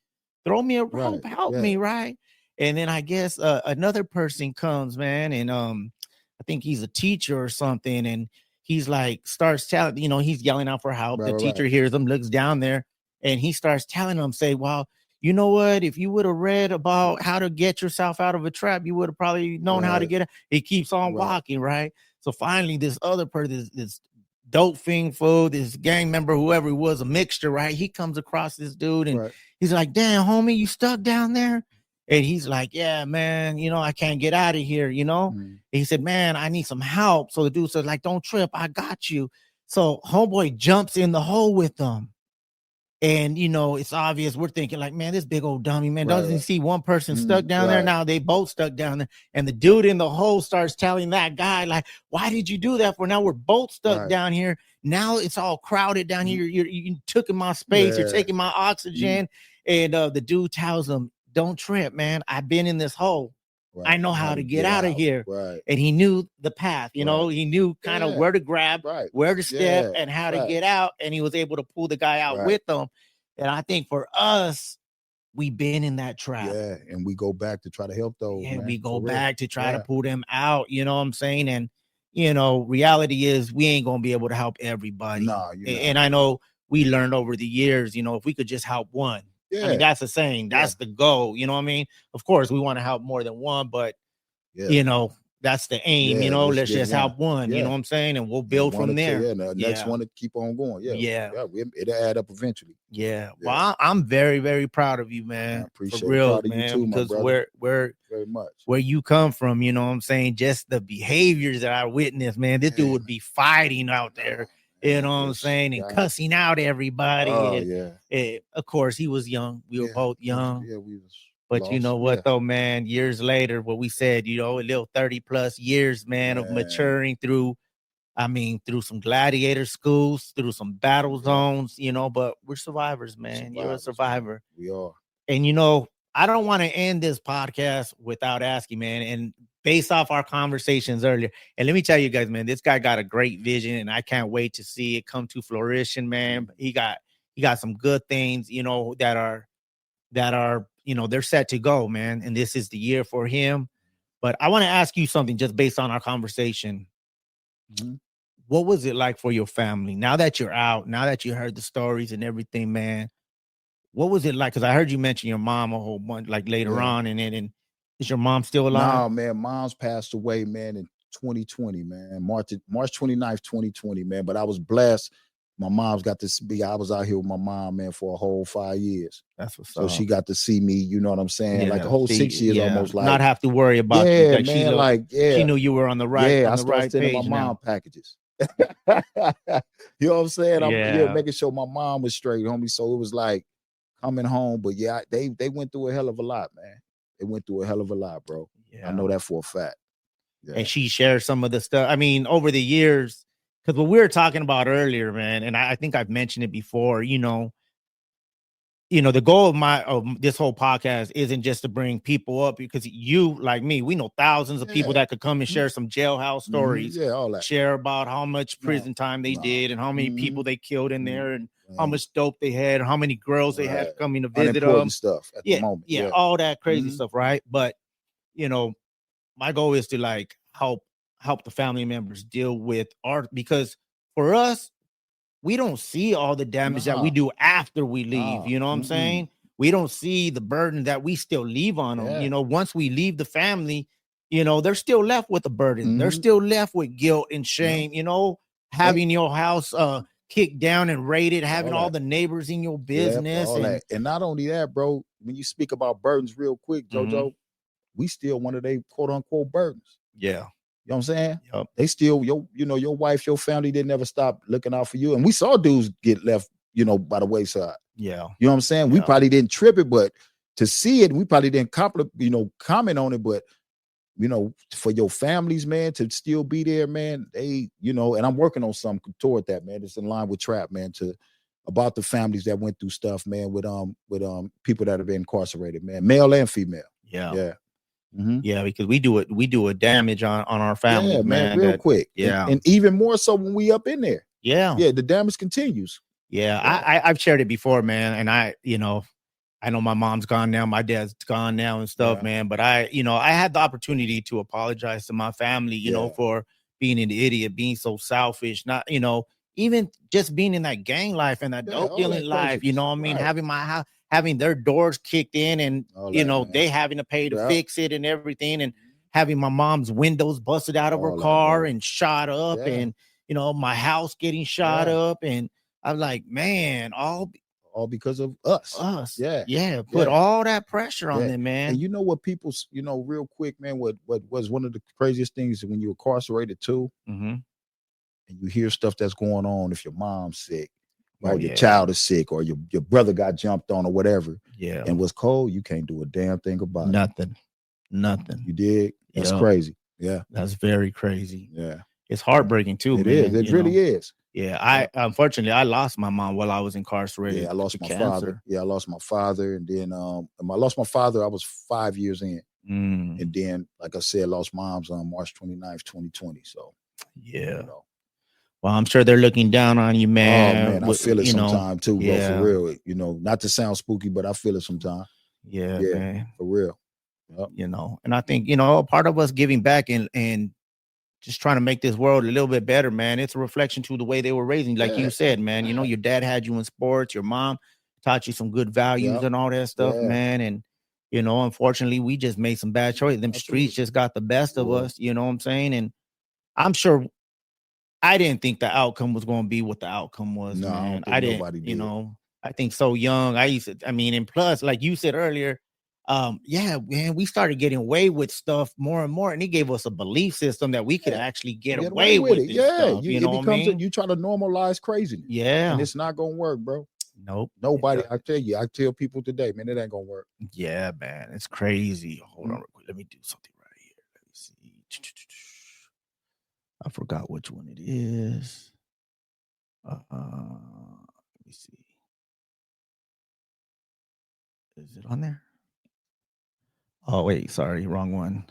throw me a rope, help me, right? And then I guess another person comes, man, and I think he's a teacher or something, and he's like starts telling, you know, he's yelling out for help. The teacher hears him, looks down there, and he starts telling him, say, well, you know what? If you would have read about how to get yourself out of a trap, you would have probably known how to get it. He keeps on walking, right? So finally, this other person, this dope fiend fool, this gang member, whoever he was, a mixture, right? He comes across this dude and he's like, damn, homie, you stuck down there? And he's like, yeah, man, you know, I can't get out of here, you know? He said, man, I need some help. So the dude says, like, don't trip, I got you. So homeboy jumps in the hole with them. And, you know, it's obvious. We're thinking like, man, this big old dummy, man, doesn't he see one person stuck down there? Now they both stuck down there. And the dude in the hole starts telling that guy, like, why did you do that for? Now we're both stuck down here. Now it's all crowded down here. You took in my space. You're taking my oxygen. And the dude tells him, don't trip, man. I've been in this hole. I know how to get out of here. And he knew the path, you know, he knew kind of where to grab, where to step, and how to get out. And he was able to pull the guy out with them. And I think for us, we've been in that trap. Yeah. And we go back to try to help those. Yeah, we go back to try to pull them out. You know what I'm saying? And, you know, reality is we ain't going to be able to help everybody. No, and I know we learned over the years, you know, if we could just help one. I mean, that's the saying. That's the goal. You know what I mean? Of course, we want to help more than one, but, you know, that's the aim. You know, let's just help one. You know what I'm saying? And we'll build from there. Next one to keep on going. It'll add up eventually. Yeah. Well, I'm very, very proud of you, man. I appreciate for real, it. man. Too, because very much where you come from, you know what I'm saying? Just the behaviors that I witnessed, man. This dude would be fighting out there. You know what I'm saying? And cussing out everybody. Of course, he was young. We were both young. Yeah, we was. But you know what, though, man? Years later, what we said, you know, a little 30 plus years, man, of maturing through some gladiator schools, through some battle zones, you know, but we're survivors, man. You're a survivor. We are. And, you know, I don't want to end this podcast without asking, man, and based off our conversations earlier. And let me tell you guys, man, this guy got a great vision and I can't wait to see it come to fruition, man. He got some good things, you know, that are, you know, they're set to go, man. And this is the year for him. But I want to ask you something just based on our conversation. What was it like for your family? Now that you're out, now that you heard the stories and everything, man, what was it like? Because I heard you mention your mom a whole bunch, like later on, and Is your mom still alive? No, man, mom's passed away, man, in 2020, man. March 29th, 2020, man. But I was blessed. My mom's got to be, I was out here with my mom, man, for a whole 5 years. That's what's So up. she got to see me, you know what I'm saying? Like a Yeah, whole see, 6 years yeah, almost, like, not have to worry about you. yeah, Like she man, like, she yeah, knew you were on the right yeah. on I the started right sending my page mom now. packages. You know what I'm saying? I'm Yeah. making sure my mom was straight, homie. So it was like coming home. But yeah, they went through a hell of a lot, man. They went through a hell of a lot, bro. I Yeah. know that for a fact. Yeah. And she shares some of the stuff. I mean, over the years, because what we were talking about earlier, man, and I think I've mentioned it before, the goal of this whole podcast isn't just to bring people up, because you, like me, we know thousands of people Yeah. that could come and share some jailhouse stories, Yeah, all that. share about how much prison time they did and how many people they killed in there and how much dope they had and how many girls they had coming to visit them. Stuff at the moment. Yeah, all that crazy stuff, right? But my goal is to like help the family members deal with art, because for us, we don't see all the damage that we do after we leave. You know what I'm saying? We don't see the burden that we still leave on them. Once we leave the family, they're still left with a burden. They're still left with guilt and shame, having your house kicked down and raided, having all the neighbors in your business. All that. And not only that, bro, when you speak about burdens real quick, JoJo, we still one of their quote unquote burdens. Yeah. You know what I'm saying? Yep. They still, your wife, your family didn't ever stop looking out for you. And we saw dudes get left, by the wayside. Yeah. You know what I'm saying? Yeah. We probably didn't trip it, but to see it, we probably didn't comment on it. But, for your families, man, to still be there, man, they, and I'm working on something toward that, man. It's in line with Trap, man, about the families that went through stuff, man, with people that have been incarcerated, man, male and female. Yeah. Yeah. Yeah, because we do a damage on our family, man. Real quick. Yeah. And even more so when we up in there. Yeah. Yeah, the damage continues. Yeah. I've shared it before, man. And I know my mom's gone now, my dad's gone now and stuff, man. But I had the opportunity to apologize to my family, for being an idiot, being so selfish, not, even just being in that gang life and that dope dealing life, having my house, having their doors kicked in and, they having to pay to fix it and everything, and having my mom's windows busted out of her car and shot up and, my house getting shot up. And I'm like, man, all because of us. Yeah. Put all that pressure on them, man. And you know what people, real quick, man, what was one of the craziest things when you're incarcerated too, and you hear stuff that's going on, if your mom's sick, or your child is sick, or your brother got jumped on or whatever. Yeah. And what's cold, you can't do a damn thing about Nothing. You dig? That's crazy. Yeah. That's very crazy. Yeah. It's heartbreaking too. It is. It really is. Yeah. Unfortunately I lost my mom while I was incarcerated. Yeah, I lost my father. Yeah, I lost my father. And then I lost my father, I was 5 years in. And then, like I said, lost mom's on March 29th, 2020. So yeah. Well, I'm sure they're looking down on you, man. Oh man, I feel it sometimes too, bro. For real. Not to sound spooky, but I feel it sometimes. Yeah, man. For real. Yep. And I think, a part of us giving back and just trying to make this world a little bit better, man. It's a reflection to the way they were raising. Like you said, man, your dad had you in sports, your mom taught you some good values and all that stuff, man. And, unfortunately, we just made some bad choices. Them streets just got the best of us, you know what I'm saying? And I'm sure I didn't think the outcome was going to be what the outcome was, man. I didn't, I think so young. And plus, like you said earlier, man, we started getting away with stuff more and more, and it gave us a belief system that we could actually get away with it. Stuff, you try to normalize craziness. Yeah. And it's not going to work, bro. Nope. Nobody, I tell people today, man, it ain't going to work. Yeah, man. It's crazy. Hold on real quick. Let me do something right here. Let me see. I forgot which one it is. Let me see. Is it on there? Oh, wait, sorry, wrong one.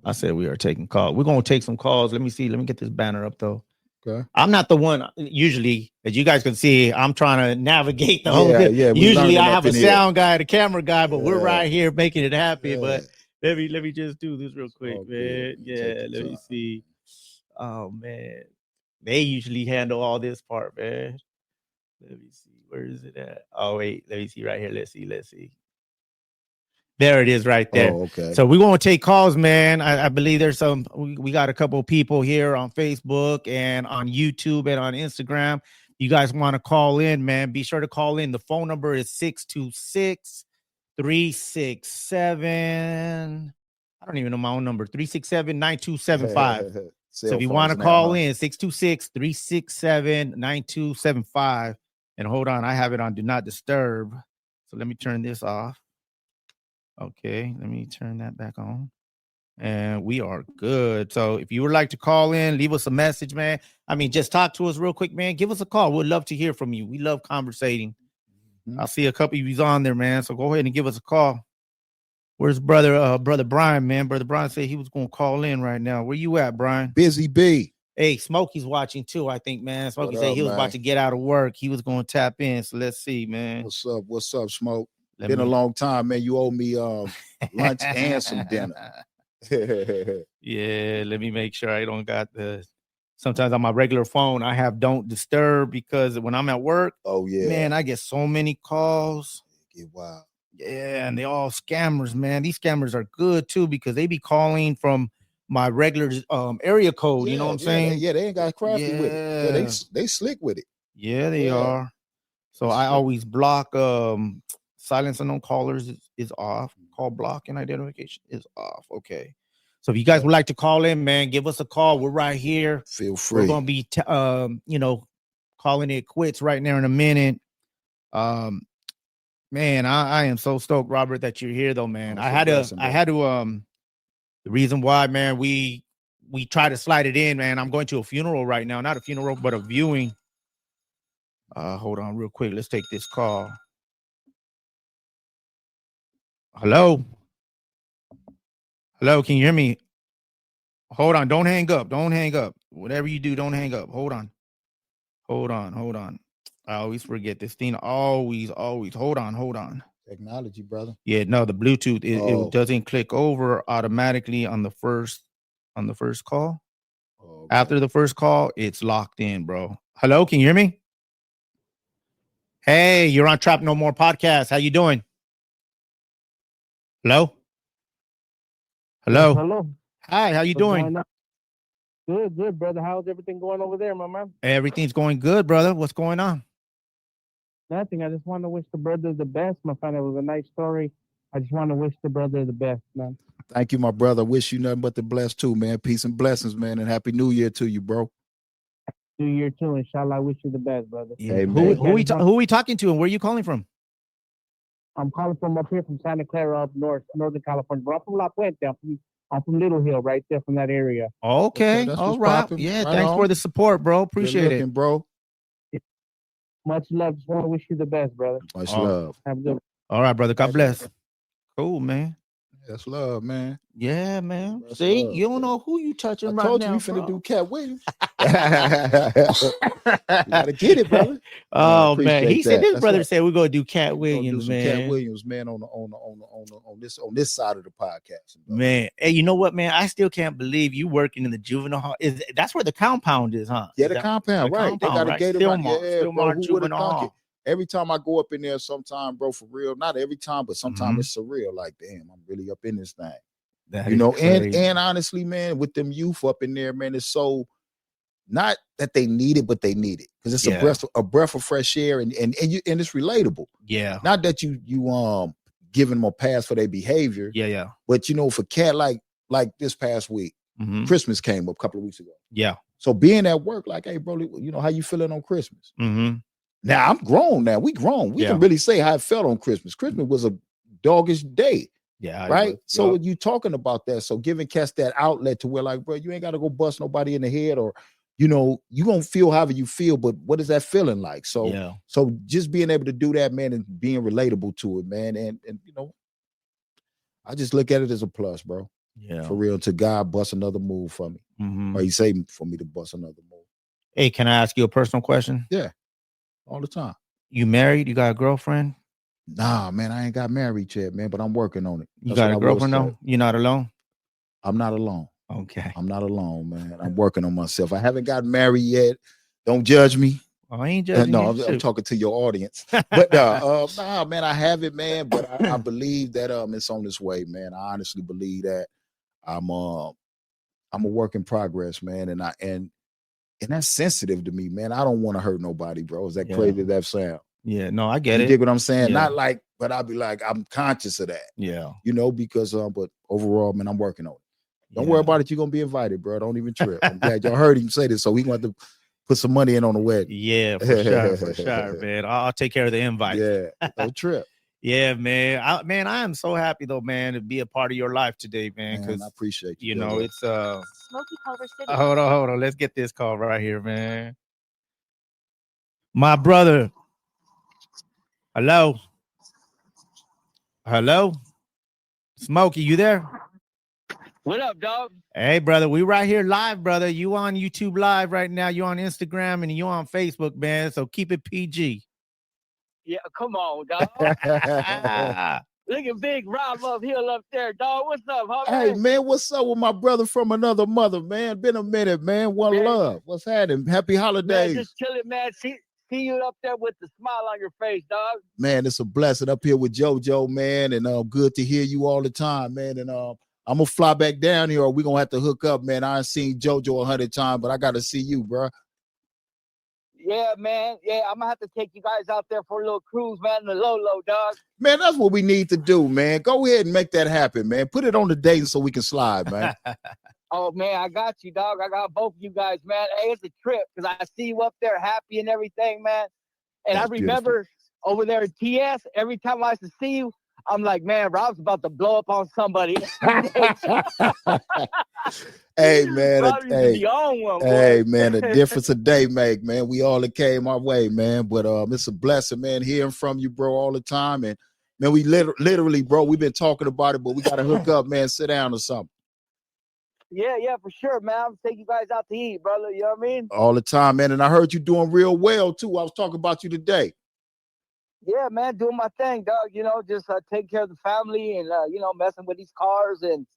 I said we are taking calls. We're going to take some calls. Let me see. Let me get this banner up, though. Okay. I'm not the one, usually, as you guys can see, I'm trying to navigate the whole thing. Yeah, usually I have a sound guy, the camera guy, but we're right here making it happen. But let me just do this real quick, man. Yeah, let me see. Oh, man. They usually handle all this part, man. Let me see. Where is it at? Oh, wait. Let me see right here. Let's see. There it is right there. Oh, okay. So we won't take calls, man. I believe there's some, we got a couple of people here on Facebook and on YouTube and on Instagram. You guys want to call in, man, be sure to call in. The phone number is 626-367. I don't even know my own number, 367-9275. So if you want to call in, 626-367-9275. And hold on, I have it on Do Not Disturb. So let me turn this off. Okay, let me turn that back on. And we are good. So if you would like to call in, leave us a message, man. I mean, just talk to us real quick, man. Give us a call. We'd love to hear from you. We love conversating. I'll see a couple of you on there, man. So go ahead and give us a call. Where's brother Brian, man? Brother Brian said he was going to call in right now. Where you at, Brian? Busy B. Hey, Smokey's watching too, I think, man. Smokey What said up, he was man? about to get out of work. He was going to tap in. So let's see, man. What's up? What's up, Smoke? Let Been me- a long time, man. You owe me lunch and some dinner. Yeah, let me make sure I don't got the. Sometimes on my regular phone, I have Don't Disturb because when I'm at work, Oh yeah, man, I get so many calls. Get wild. Yeah, and they all scammers, man. These scammers are good too because they be calling from my regular area code. You know what I'm saying? They ain't got crafty with it. Yeah, Yeah. they slick with it. Yeah, they Yeah. are. So That's I true. always block silence unknown callers is off. Call block and identification is off. Okay. So if you guys would like to call in, man, give us a call. We're right here. Feel We're free. gonna be calling it quits right now in a minute. Man, I am so stoked, Robert, that you're here though, man. Oh, I it's a had blessing, to the reason why, man, we try to slide it in, man. I'm going to a funeral right now, not a funeral, but a viewing. Hold on real quick. Let's take this call. Hello? Hello, can you hear me? Hold on. Don't hang up. Don't hang up. Whatever you do, don't hang up. Hold on. Hold on. I always forget this thing. Always. Hold on. Technology, brother. Yeah, no, the Bluetooth, Oh. it doesn't click over automatically on the first call. Oh, okay. After the first call, it's locked in, bro. Hello, can you hear me? Hey, you're on Trap No More podcast. How you doing? Hello? Hello. Hi, how you What's doing? going on? Good, brother. How's everything going over there, my man? Everything's going good, brother. What's going on? Nothing. I just want to wish the brother the best, my friend. It was a nice story. I just want to wish the brother the best, man. Thank you, my brother. Wish you nothing but the blessed too, man. Peace and blessings, man, and happy New Year to you, bro. New Year too, inshallah. I wish you the best, brother. Yeah. Amen. Who we talking to and where you calling from? I'm calling from up here from Santa Clara up north, Northern California. Bro, I'm from La Puente. I'm from Little Hill, right there from that area. Okay, that's all what's right. poppin'. Yeah, Right thanks on. for the support, bro. Good Appreciate looking, it. bro. Much love. Just want to wish you the best, brother. Much Oh. love. Have a good. All right, brother. God Yes, bless. brother. Cool, man. That's love, man. Yeah, man. That's See, love. you don't know who you touching I right told now. you we finna bro. do Cat Williams. You gotta get it, brother. Oh man, appreciate he said that. this That's brother right. said we're gonna do Cat We're gonna Williams, do some man. Cat Williams, man, on this side of the podcast. brother. Man, hey, you know what, man? I still can't believe you working in the juvenile hall. That's where the compound is, huh? Yeah, Is the that- compound, the right? They compound, got a right? gate around. Stillmont, Yeah, bro. Stillmont Who would have Juvenile thunk it? Hall. Every time I go up in there, sometime, bro, for real. Not every time, but sometimes Mhm. it's surreal. Like, damn, I'm really up in this thing. That You is know, crazy. and honestly, man, with them youth up in there, man, it's so not that they need it, but they need it because it's Yeah. a breath of fresh air, and it's relatable. yeah, Not that you giving them a pass for their behavior, yeah. but for cat like this past week, Mhm. Christmas came up a couple of weeks ago. Yeah. So being at work, like, hey, bro, how you feeling on Christmas? Mm-hmm. Now I'm grown. Now we grown. We Yeah. can really say how I felt on Christmas. Christmas was a doggish day, Yeah. right? So you talking about that. So giving cats that outlet to where, like, bro, you ain't got to go bust nobody in the head, or you gonna feel however you feel, but what is that feeling like? So yeah. so just being able to do that, man, and being relatable to it, man, and I just look at it as a plus, bro. Yeah. For real. To God bust another move for me. Mhm. Or he say for me to bust another move. Hey, can I ask you a personal question? All the time. You married? You got a girlfriend? Nah, man, I ain't got married yet, man, but I'm working on it. You That's got what I a will girlfriend say. though? You're not alone? I'm not alone. Okay. I'm not alone, man. I'm working on myself. I haven't gotten married yet. Don't judge me. I ain't judging No, you. I'm Shoot. talking to your audience. But nah, man, I have it, man. But I believe that it's on its way, man. I honestly believe that I'm a work in progress, man, and that's sensitive to me, man. I don't want to hurt nobody, bro. Is that Yeah. crazy that sound? Yeah, no, I get You it. dig what I'm saying? Yeah. Not like, but I'll be like, I'm conscious of that, Yeah. you know, because but overall, man, I'm working on it. Don't worry about it. You're gonna be invited, bro. Don't even trip. I'm glad y'all heard him say this, so we gonna have to put some money in on the wedding. Yeah, for sure, man. I'll take care of the invite. Yeah, don't trip. Yeah, man. I am so happy though, man, to be a part of your life today, man. Because I appreciate you. You know, it's Smoky Culver City. hold on. Let's get this call right here, man. My brother. Hello. Smokey, you there? What up, dog? Hey, brother, we right here live, brother. You on YouTube live right now. You on Instagram and you on Facebook, man. So keep it PG. Yeah, come on, dog. Look at Big Rob up Hill up there, dog. What's up, homie? Hey, man, what's up with my brother from another mother, man? Been a minute, man. One Man. love. What's happening? Happy holidays. Man, just chilling, man. See you up there with the smile on your face, dog. Man, it's a blessing up here with JoJo, man, and good to hear you all the time, man. And I'm gonna fly back down here, or we're gonna have to hook up, man. I ain't seen JoJo 100 times, but I gotta see you, bro. Yeah, man. Yeah, I'm gonna have to take you guys out there for a little cruise, man. The Lolo, dog. Man, that's what we need to do, man. Go ahead and make that happen, man. Put it on the date so we can slide, man. Oh man, I got you, dog. I got both of you guys, man. Hey, it's a trip because I see you up there happy and everything, man. And That's I remember over there at TS, every time I used to see you, I'm like, man, Rob's about to blow up on somebody. Hey, man. Rob used to be on one, boy. Hey, man, a difference a day make, man. We all that came our way, man. But it's a blessing, man, hearing from you, bro, all the time. And man, we literally, bro, we've been talking about it, but we gotta hook up, man. Sit down or something. Yeah, for sure, man. I'm taking you guys out to eat, brother. You know what I mean? All the time, man. And I heard you doing real well too. I was talking about you today. Yeah, man, doing my thing, dog. You know, just taking care of the family and you know, messing with these cars and.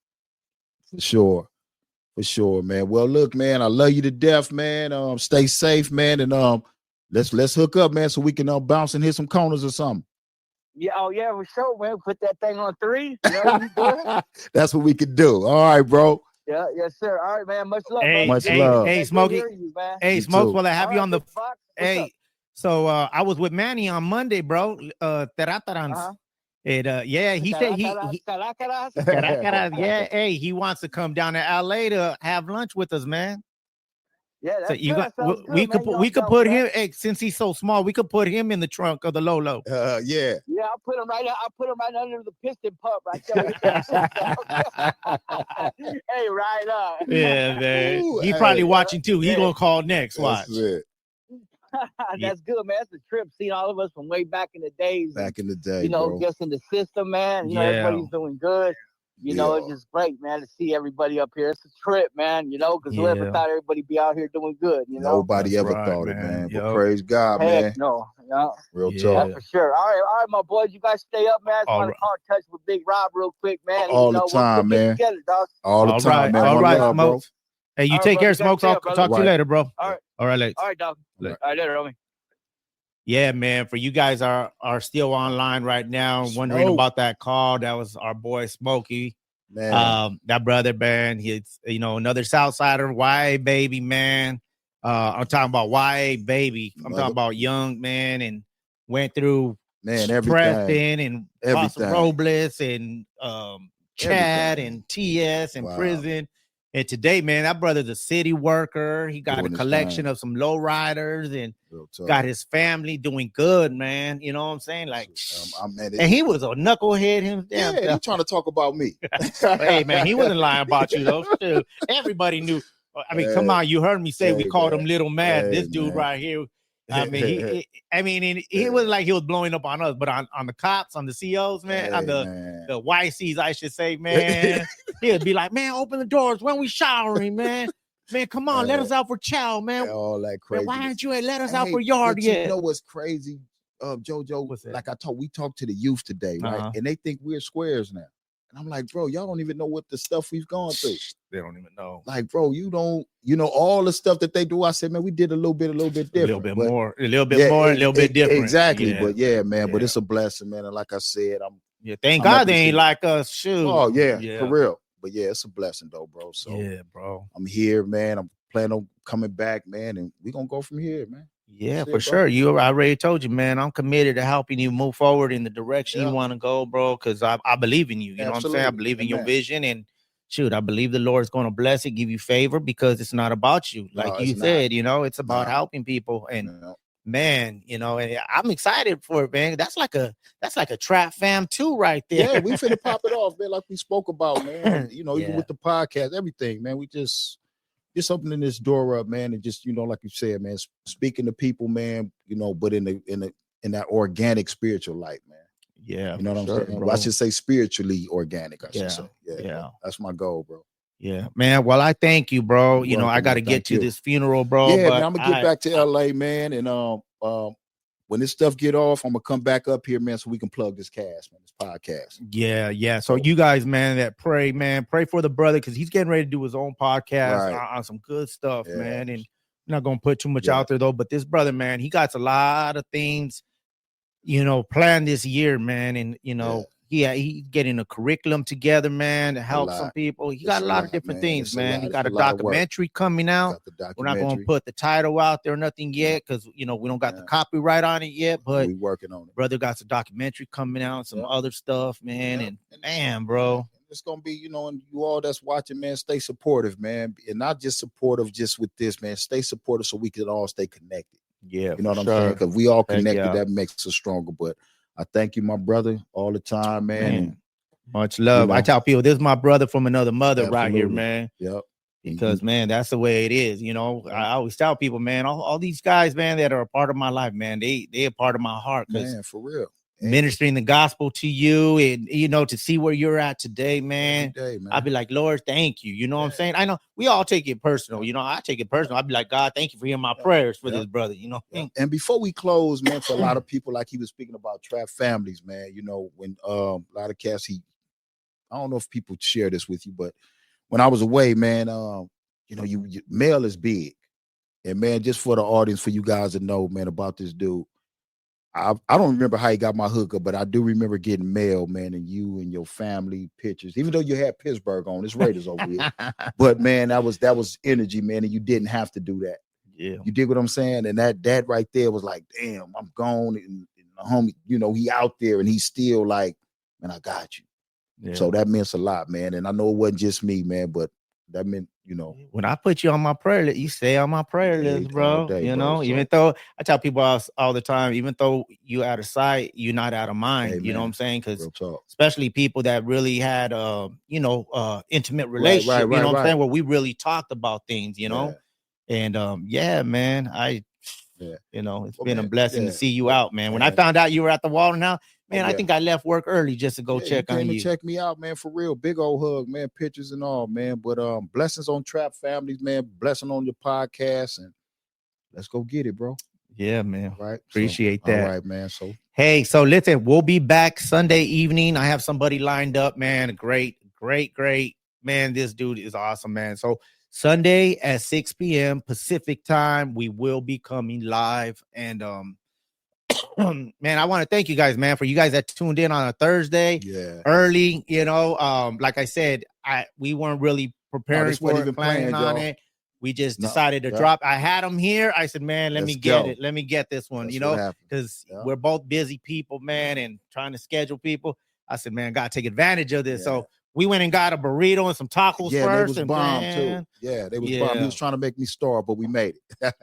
For sure, man. Well, look, man, I love you to death, man. Stay safe, man, and let's hook up, man, so we can bounce and hit some corners or something. Yeah, oh yeah, for sure, man. Put that thing on 3. You know, you good? That's what we can do. All right, bro. Yeah, yes, sir. All right, man. Much love. Hey, Much brother. love. Hey, Good Smokey. hearing you, man. Hey, You Smokes, too. while I have All you right, on the Big Fox, what's up? hey, so I was with Manny on Monday, bro. Teratarans. Uh-huh. And yeah, he said he Caracaras. Caracaras, yeah, hey, he wants to come down to LA to have lunch with us, man. Yeah, that's So you good. got Sounds we good, could man. You know, we I'm could down put for him, that. hey, since he's so small, we could put him in the trunk of the Lolo. Yeah. Yeah, I'll put him right under the piston pump right there. Hey, right up. Yeah, man. Ooh, He probably hey. watching too. He Yeah. gonna call next. Watch. That's it. That's good, man. That's a trip. Seeing all of us from way back in the days. Back in the day, You know, bro. just in the system, man. You know, Yeah. everybody's doing good. You know, it's Yeah. just great, man, to see everybody up here. It's a trip, man, you know, because whoever Yeah. thought everybody be out here doing good, you know? Nobody That's ever right, thought it, man. man. But Yo. praise God, Heck man. no. You know? Real Yeah. talk. That's for sure. All right, my boys. You guys stay up, man. I just All want to right. call in touch with Big Rob real quick, man. All you the know, time, we'll man. get together, dog. All the time, man. All One right, love, bro. Smokes. Hey, you All right, take brother. care, You guys Smokes. stay I'll up, brother. talk to you Right. later, bro. All right. All right, later. All right, dog. Right. All right, later, homie. Yeah, man. For you guys are still online right now, wondering Smoke. about that call. That was our boy Smokey. Man. That brother, man. He's another Southsider, YA baby, man. I'm talking about YA baby. I'm Mother- talking about young man and went through Man, everything. Preston and Paso Everything. Robles and Chad Everything. and TS and Wow. prison. And today, man, that brother's a city worker. He got Doing a his collection thing. of some lowriders and Real talk. got his family doing good, man. You know what I'm saying? Like, I'm at it. and he was a knucklehead Yeah, himself. he trying to talk about me. Hey, man, he wasn't lying about you, though. Shoot. Everybody knew. I mean, come Hey. on, you heard me say we Hey, called man. him Little Mad. Hey, This dude man. right here. I mean, he was like he was blowing up on us, but on the cops, on the COs, man, on man. the YCs, I should say, man, he'd be like, man, open the doors when we showering, man. Man, come on, let us out for chow, man. All that crazy. Man, why aren't you let us out for yard but yet? You know what's crazy, JoJo? What's that? Like we talked to the youth today, right? Uh-huh. And they think we're squares now. And I'm like, bro, y'all don't even know what the stuff we've gone through. They don't even know. Like, bro, you don't, all the stuff that they do. I said, man, we did a little bit different. A little bit but more, a little bit more, a little bit different. Exactly. Yeah. But yeah, man, but Yeah. it's a blessing, man. And like I said, Thank I'm God happy they to ain't see- like us. Shoot. Oh yeah, for real. But yeah, it's a blessing though, bro. So Yeah, bro. I'm here, man. I'm planning on coming back, man, and we're gonna go from here, man. Yeah, That's for it, bro. sure. I already told you, man. I'm committed to helping you move forward in the direction Yeah. you want to go, bro. Because I believe in you. You know what I'm saying? I Absolutely. believe in your Amen. vision, and shoot, I believe the Lord's going to bless it, give you favor, because it's not about you, like No, you it's not. said. It's about No. helping people. And No. man, and I'm excited for it, man. That's like a Trap Fam too, right there. Yeah, we finna pop it off, man, like we spoke about, man. And, even Yeah. with the podcast, everything, man. We just opening this door up, man, and just like you said, man, speaking to people, man. But in that organic spiritual light, man. Yeah, You know what for I'm sure, saying? bro. Well, I should say spiritually organic. I Yeah, should say. yeah. That's my goal, bro. Yeah, man. Well, I thank you, bro. You're I welcome, got to man. get Thank to you. this funeral, bro. Yeah, but man, I'm gonna get back to LA, man, and when this stuff get off, I'm gonna come back up here, man, so we can plug this cast, man, this podcast. Yeah. So you guys, man, that pray, man, pray for the brother, because he's getting ready to do his own podcast Right. on some good stuff, Yeah. man. And I'm not gonna put too much Yeah. out there though. But this brother, man, he got a lot of things, planned this year, man. And he's getting a curriculum together, man, to help some lot. people. He It's got a a lot lot, of different man. things, It's a man. lot. He It's got a a lot of work. documentary coming out. Got the We're not documentary. going to put the title out there, nothing yet, because we don't got the Yeah. copyright on it yet. But we working on it. brother got some documentary coming out, some Yeah. other stuff, man. Yeah. And man, bro, It's gonna be, and you all that's watching, man, stay supportive, man, and not just supportive just with this, man. Stay supportive so we can all stay connected. yeah, You know what I'm saying? Because we all Heck connected, yeah. that makes us stronger. But I thank you, my brother, all the time, man. Man, much love. I tell people this is my brother from another mother right here, Absolutely. man. Yep. Because man, that's the way it is. I always tell people, man, all these guys, man, that are a part of my life, man, they a part of my heart. Because Man, for real. ministering the gospel to you, and to see where you're at today, man. Every day, man. I'll be like, Lord, thank you. You know what I'm saying? I know we all take it personal. I take it personal. I'll be like, God, thank you for hearing my prayers for this brother. Yeah. And before we close, man, for a lot of people, like he was speaking about trap families, man, when a lot of cats, I don't know if people share this with you, but when I was away, man, you mail is big. And man, just for the audience, for you guys to know, man, about this dude, I don't remember how he got my hookup, but I do remember getting mail, man, and you and your family pictures, even though you had Pittsburgh on, it's Raiders over here. But man, that was energy, man, and you didn't have to do that. Yeah. You dig what I'm saying? And that right there was like, damn, I'm gone. And the homie, he out there and he's still like, man, I got you. Yeah. So that meant a lot, man. And I know it wasn't just me, man, but that meant, when I put you on my prayer list, you stay on my prayer list, bro. all day, bro. So- Even though I tell people all the time, even though you out of sight, you're not out of mind. Hey, You know what man. I'm saying? Because real talk. especially people that really had intimate relationship, you know what I'm right. saying, where we really talked about things, Yeah. And yeah, man, Yeah. it's Well, been a man, blessing yeah. to see you out, man. When I Man. found out you were at the Walden now, man, I yeah. think I left work early just to go Yeah, check you on came you. and check me out, man, for real. Big old hug, man, pictures and all, man. But blessings on Trap Families, man. Blessing on your podcast, and let's go get it, bro. Yeah, man. Right? Appreciate so, that. All right, man. So Hey, so listen, we'll be back Sunday evening. I have somebody lined up, man. Great. Man, this dude is awesome, man. So Sunday at 6 p.m. Pacific time, we will be coming live. And man, I want to thank you guys, man, for you guys that tuned in on a Thursday yeah. early. Like I said, we weren't really preparing this for wasn't it, even planning planned, on y'all. it. We just No, decided to yeah. drop. I had them here. I said, man, let me Let's get go. it. Let me get this one, That's what happened. because Yeah. we're both busy people, man, and trying to schedule people. I said, man, got to take advantage of this. Yeah. So we went and got a burrito and some tacos Yeah, first. they was and bomb man, too. Yeah, they was Yeah. bomb. He was trying to make me starve, but we made it.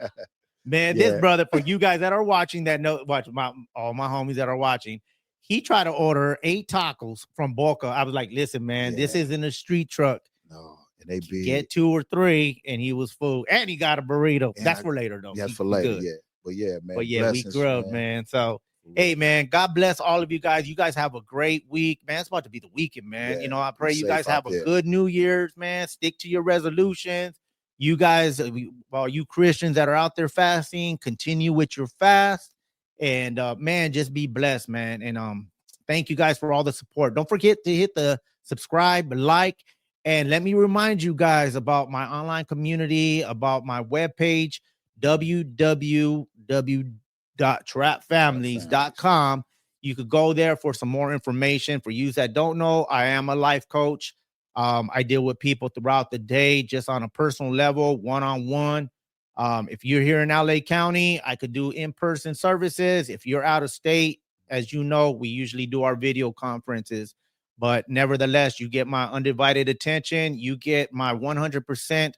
Man, Yeah. this brother, for you guys that are watching, all my homies that are watching, he tried to order 8 tacos from Boca. I was like, listen, man, this Yeah. isn't a street truck. No, and they big. Get 2 or 3, and he was full. And he got a burrito. And That's I- for later, though. Yes, He- for he later. good. Yeah, but yeah, man. But yeah, we blessings, grubbed, man. So, hey, man, God bless all of you guys. You guys have a great week, man. It's about to be the weekend, man. Yeah, I be pray you safe guys have out a there. good New Year's, man. Stick to your resolutions. You guys, you Christians that are out there fasting, continue with your fast. And man, just be blessed, man. And thank you guys for all the support. Don't forget to hit the subscribe, like, And let me remind you guys about my online community, about my webpage, www.trapfamilies.com. You could go there for some more information. For you that don't know, I am a life coach. I deal with people throughout the day, just on a personal level, one-on-one. If you're here in LA County, I could do in-person services. If you're out of state, as you know, we usually do our video conferences. But nevertheless, you get my undivided attention. You get my 100%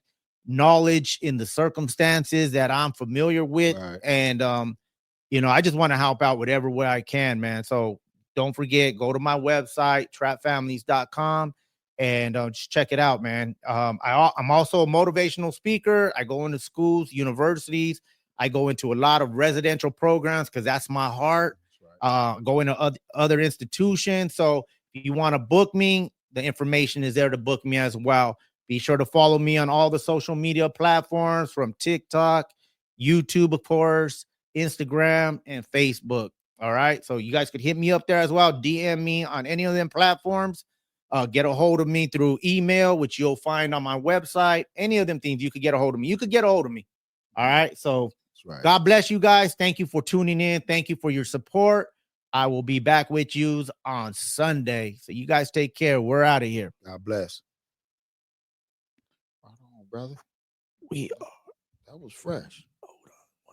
knowledge in the circumstances that I'm familiar with. Right. And, I just want to help out whatever way I can, man. So don't forget, go to my website, trapfamilies.com, and just check it out, man. I'm also a motivational speaker. I go into schools, universities. I go into a lot of residential programs because that's my heart. Go into other institutions. So if you want to book me, the information is there to book me as well. Be sure to follow me on all the social media platforms, from TikTok, YouTube, of course, Instagram, and Facebook. All right. So you guys could hit me up there as well. DM me on any of them platforms. Get a hold of me through email, which you'll find on my website. Any of them things, you could get a hold of me. You could get a hold of me. All right. So Right. God bless you guys. Thank you for tuning in. Thank you for your support. I will be back with you on Sunday. So you guys take care. We're out of here. God bless. Right on, brother. We That was fresh.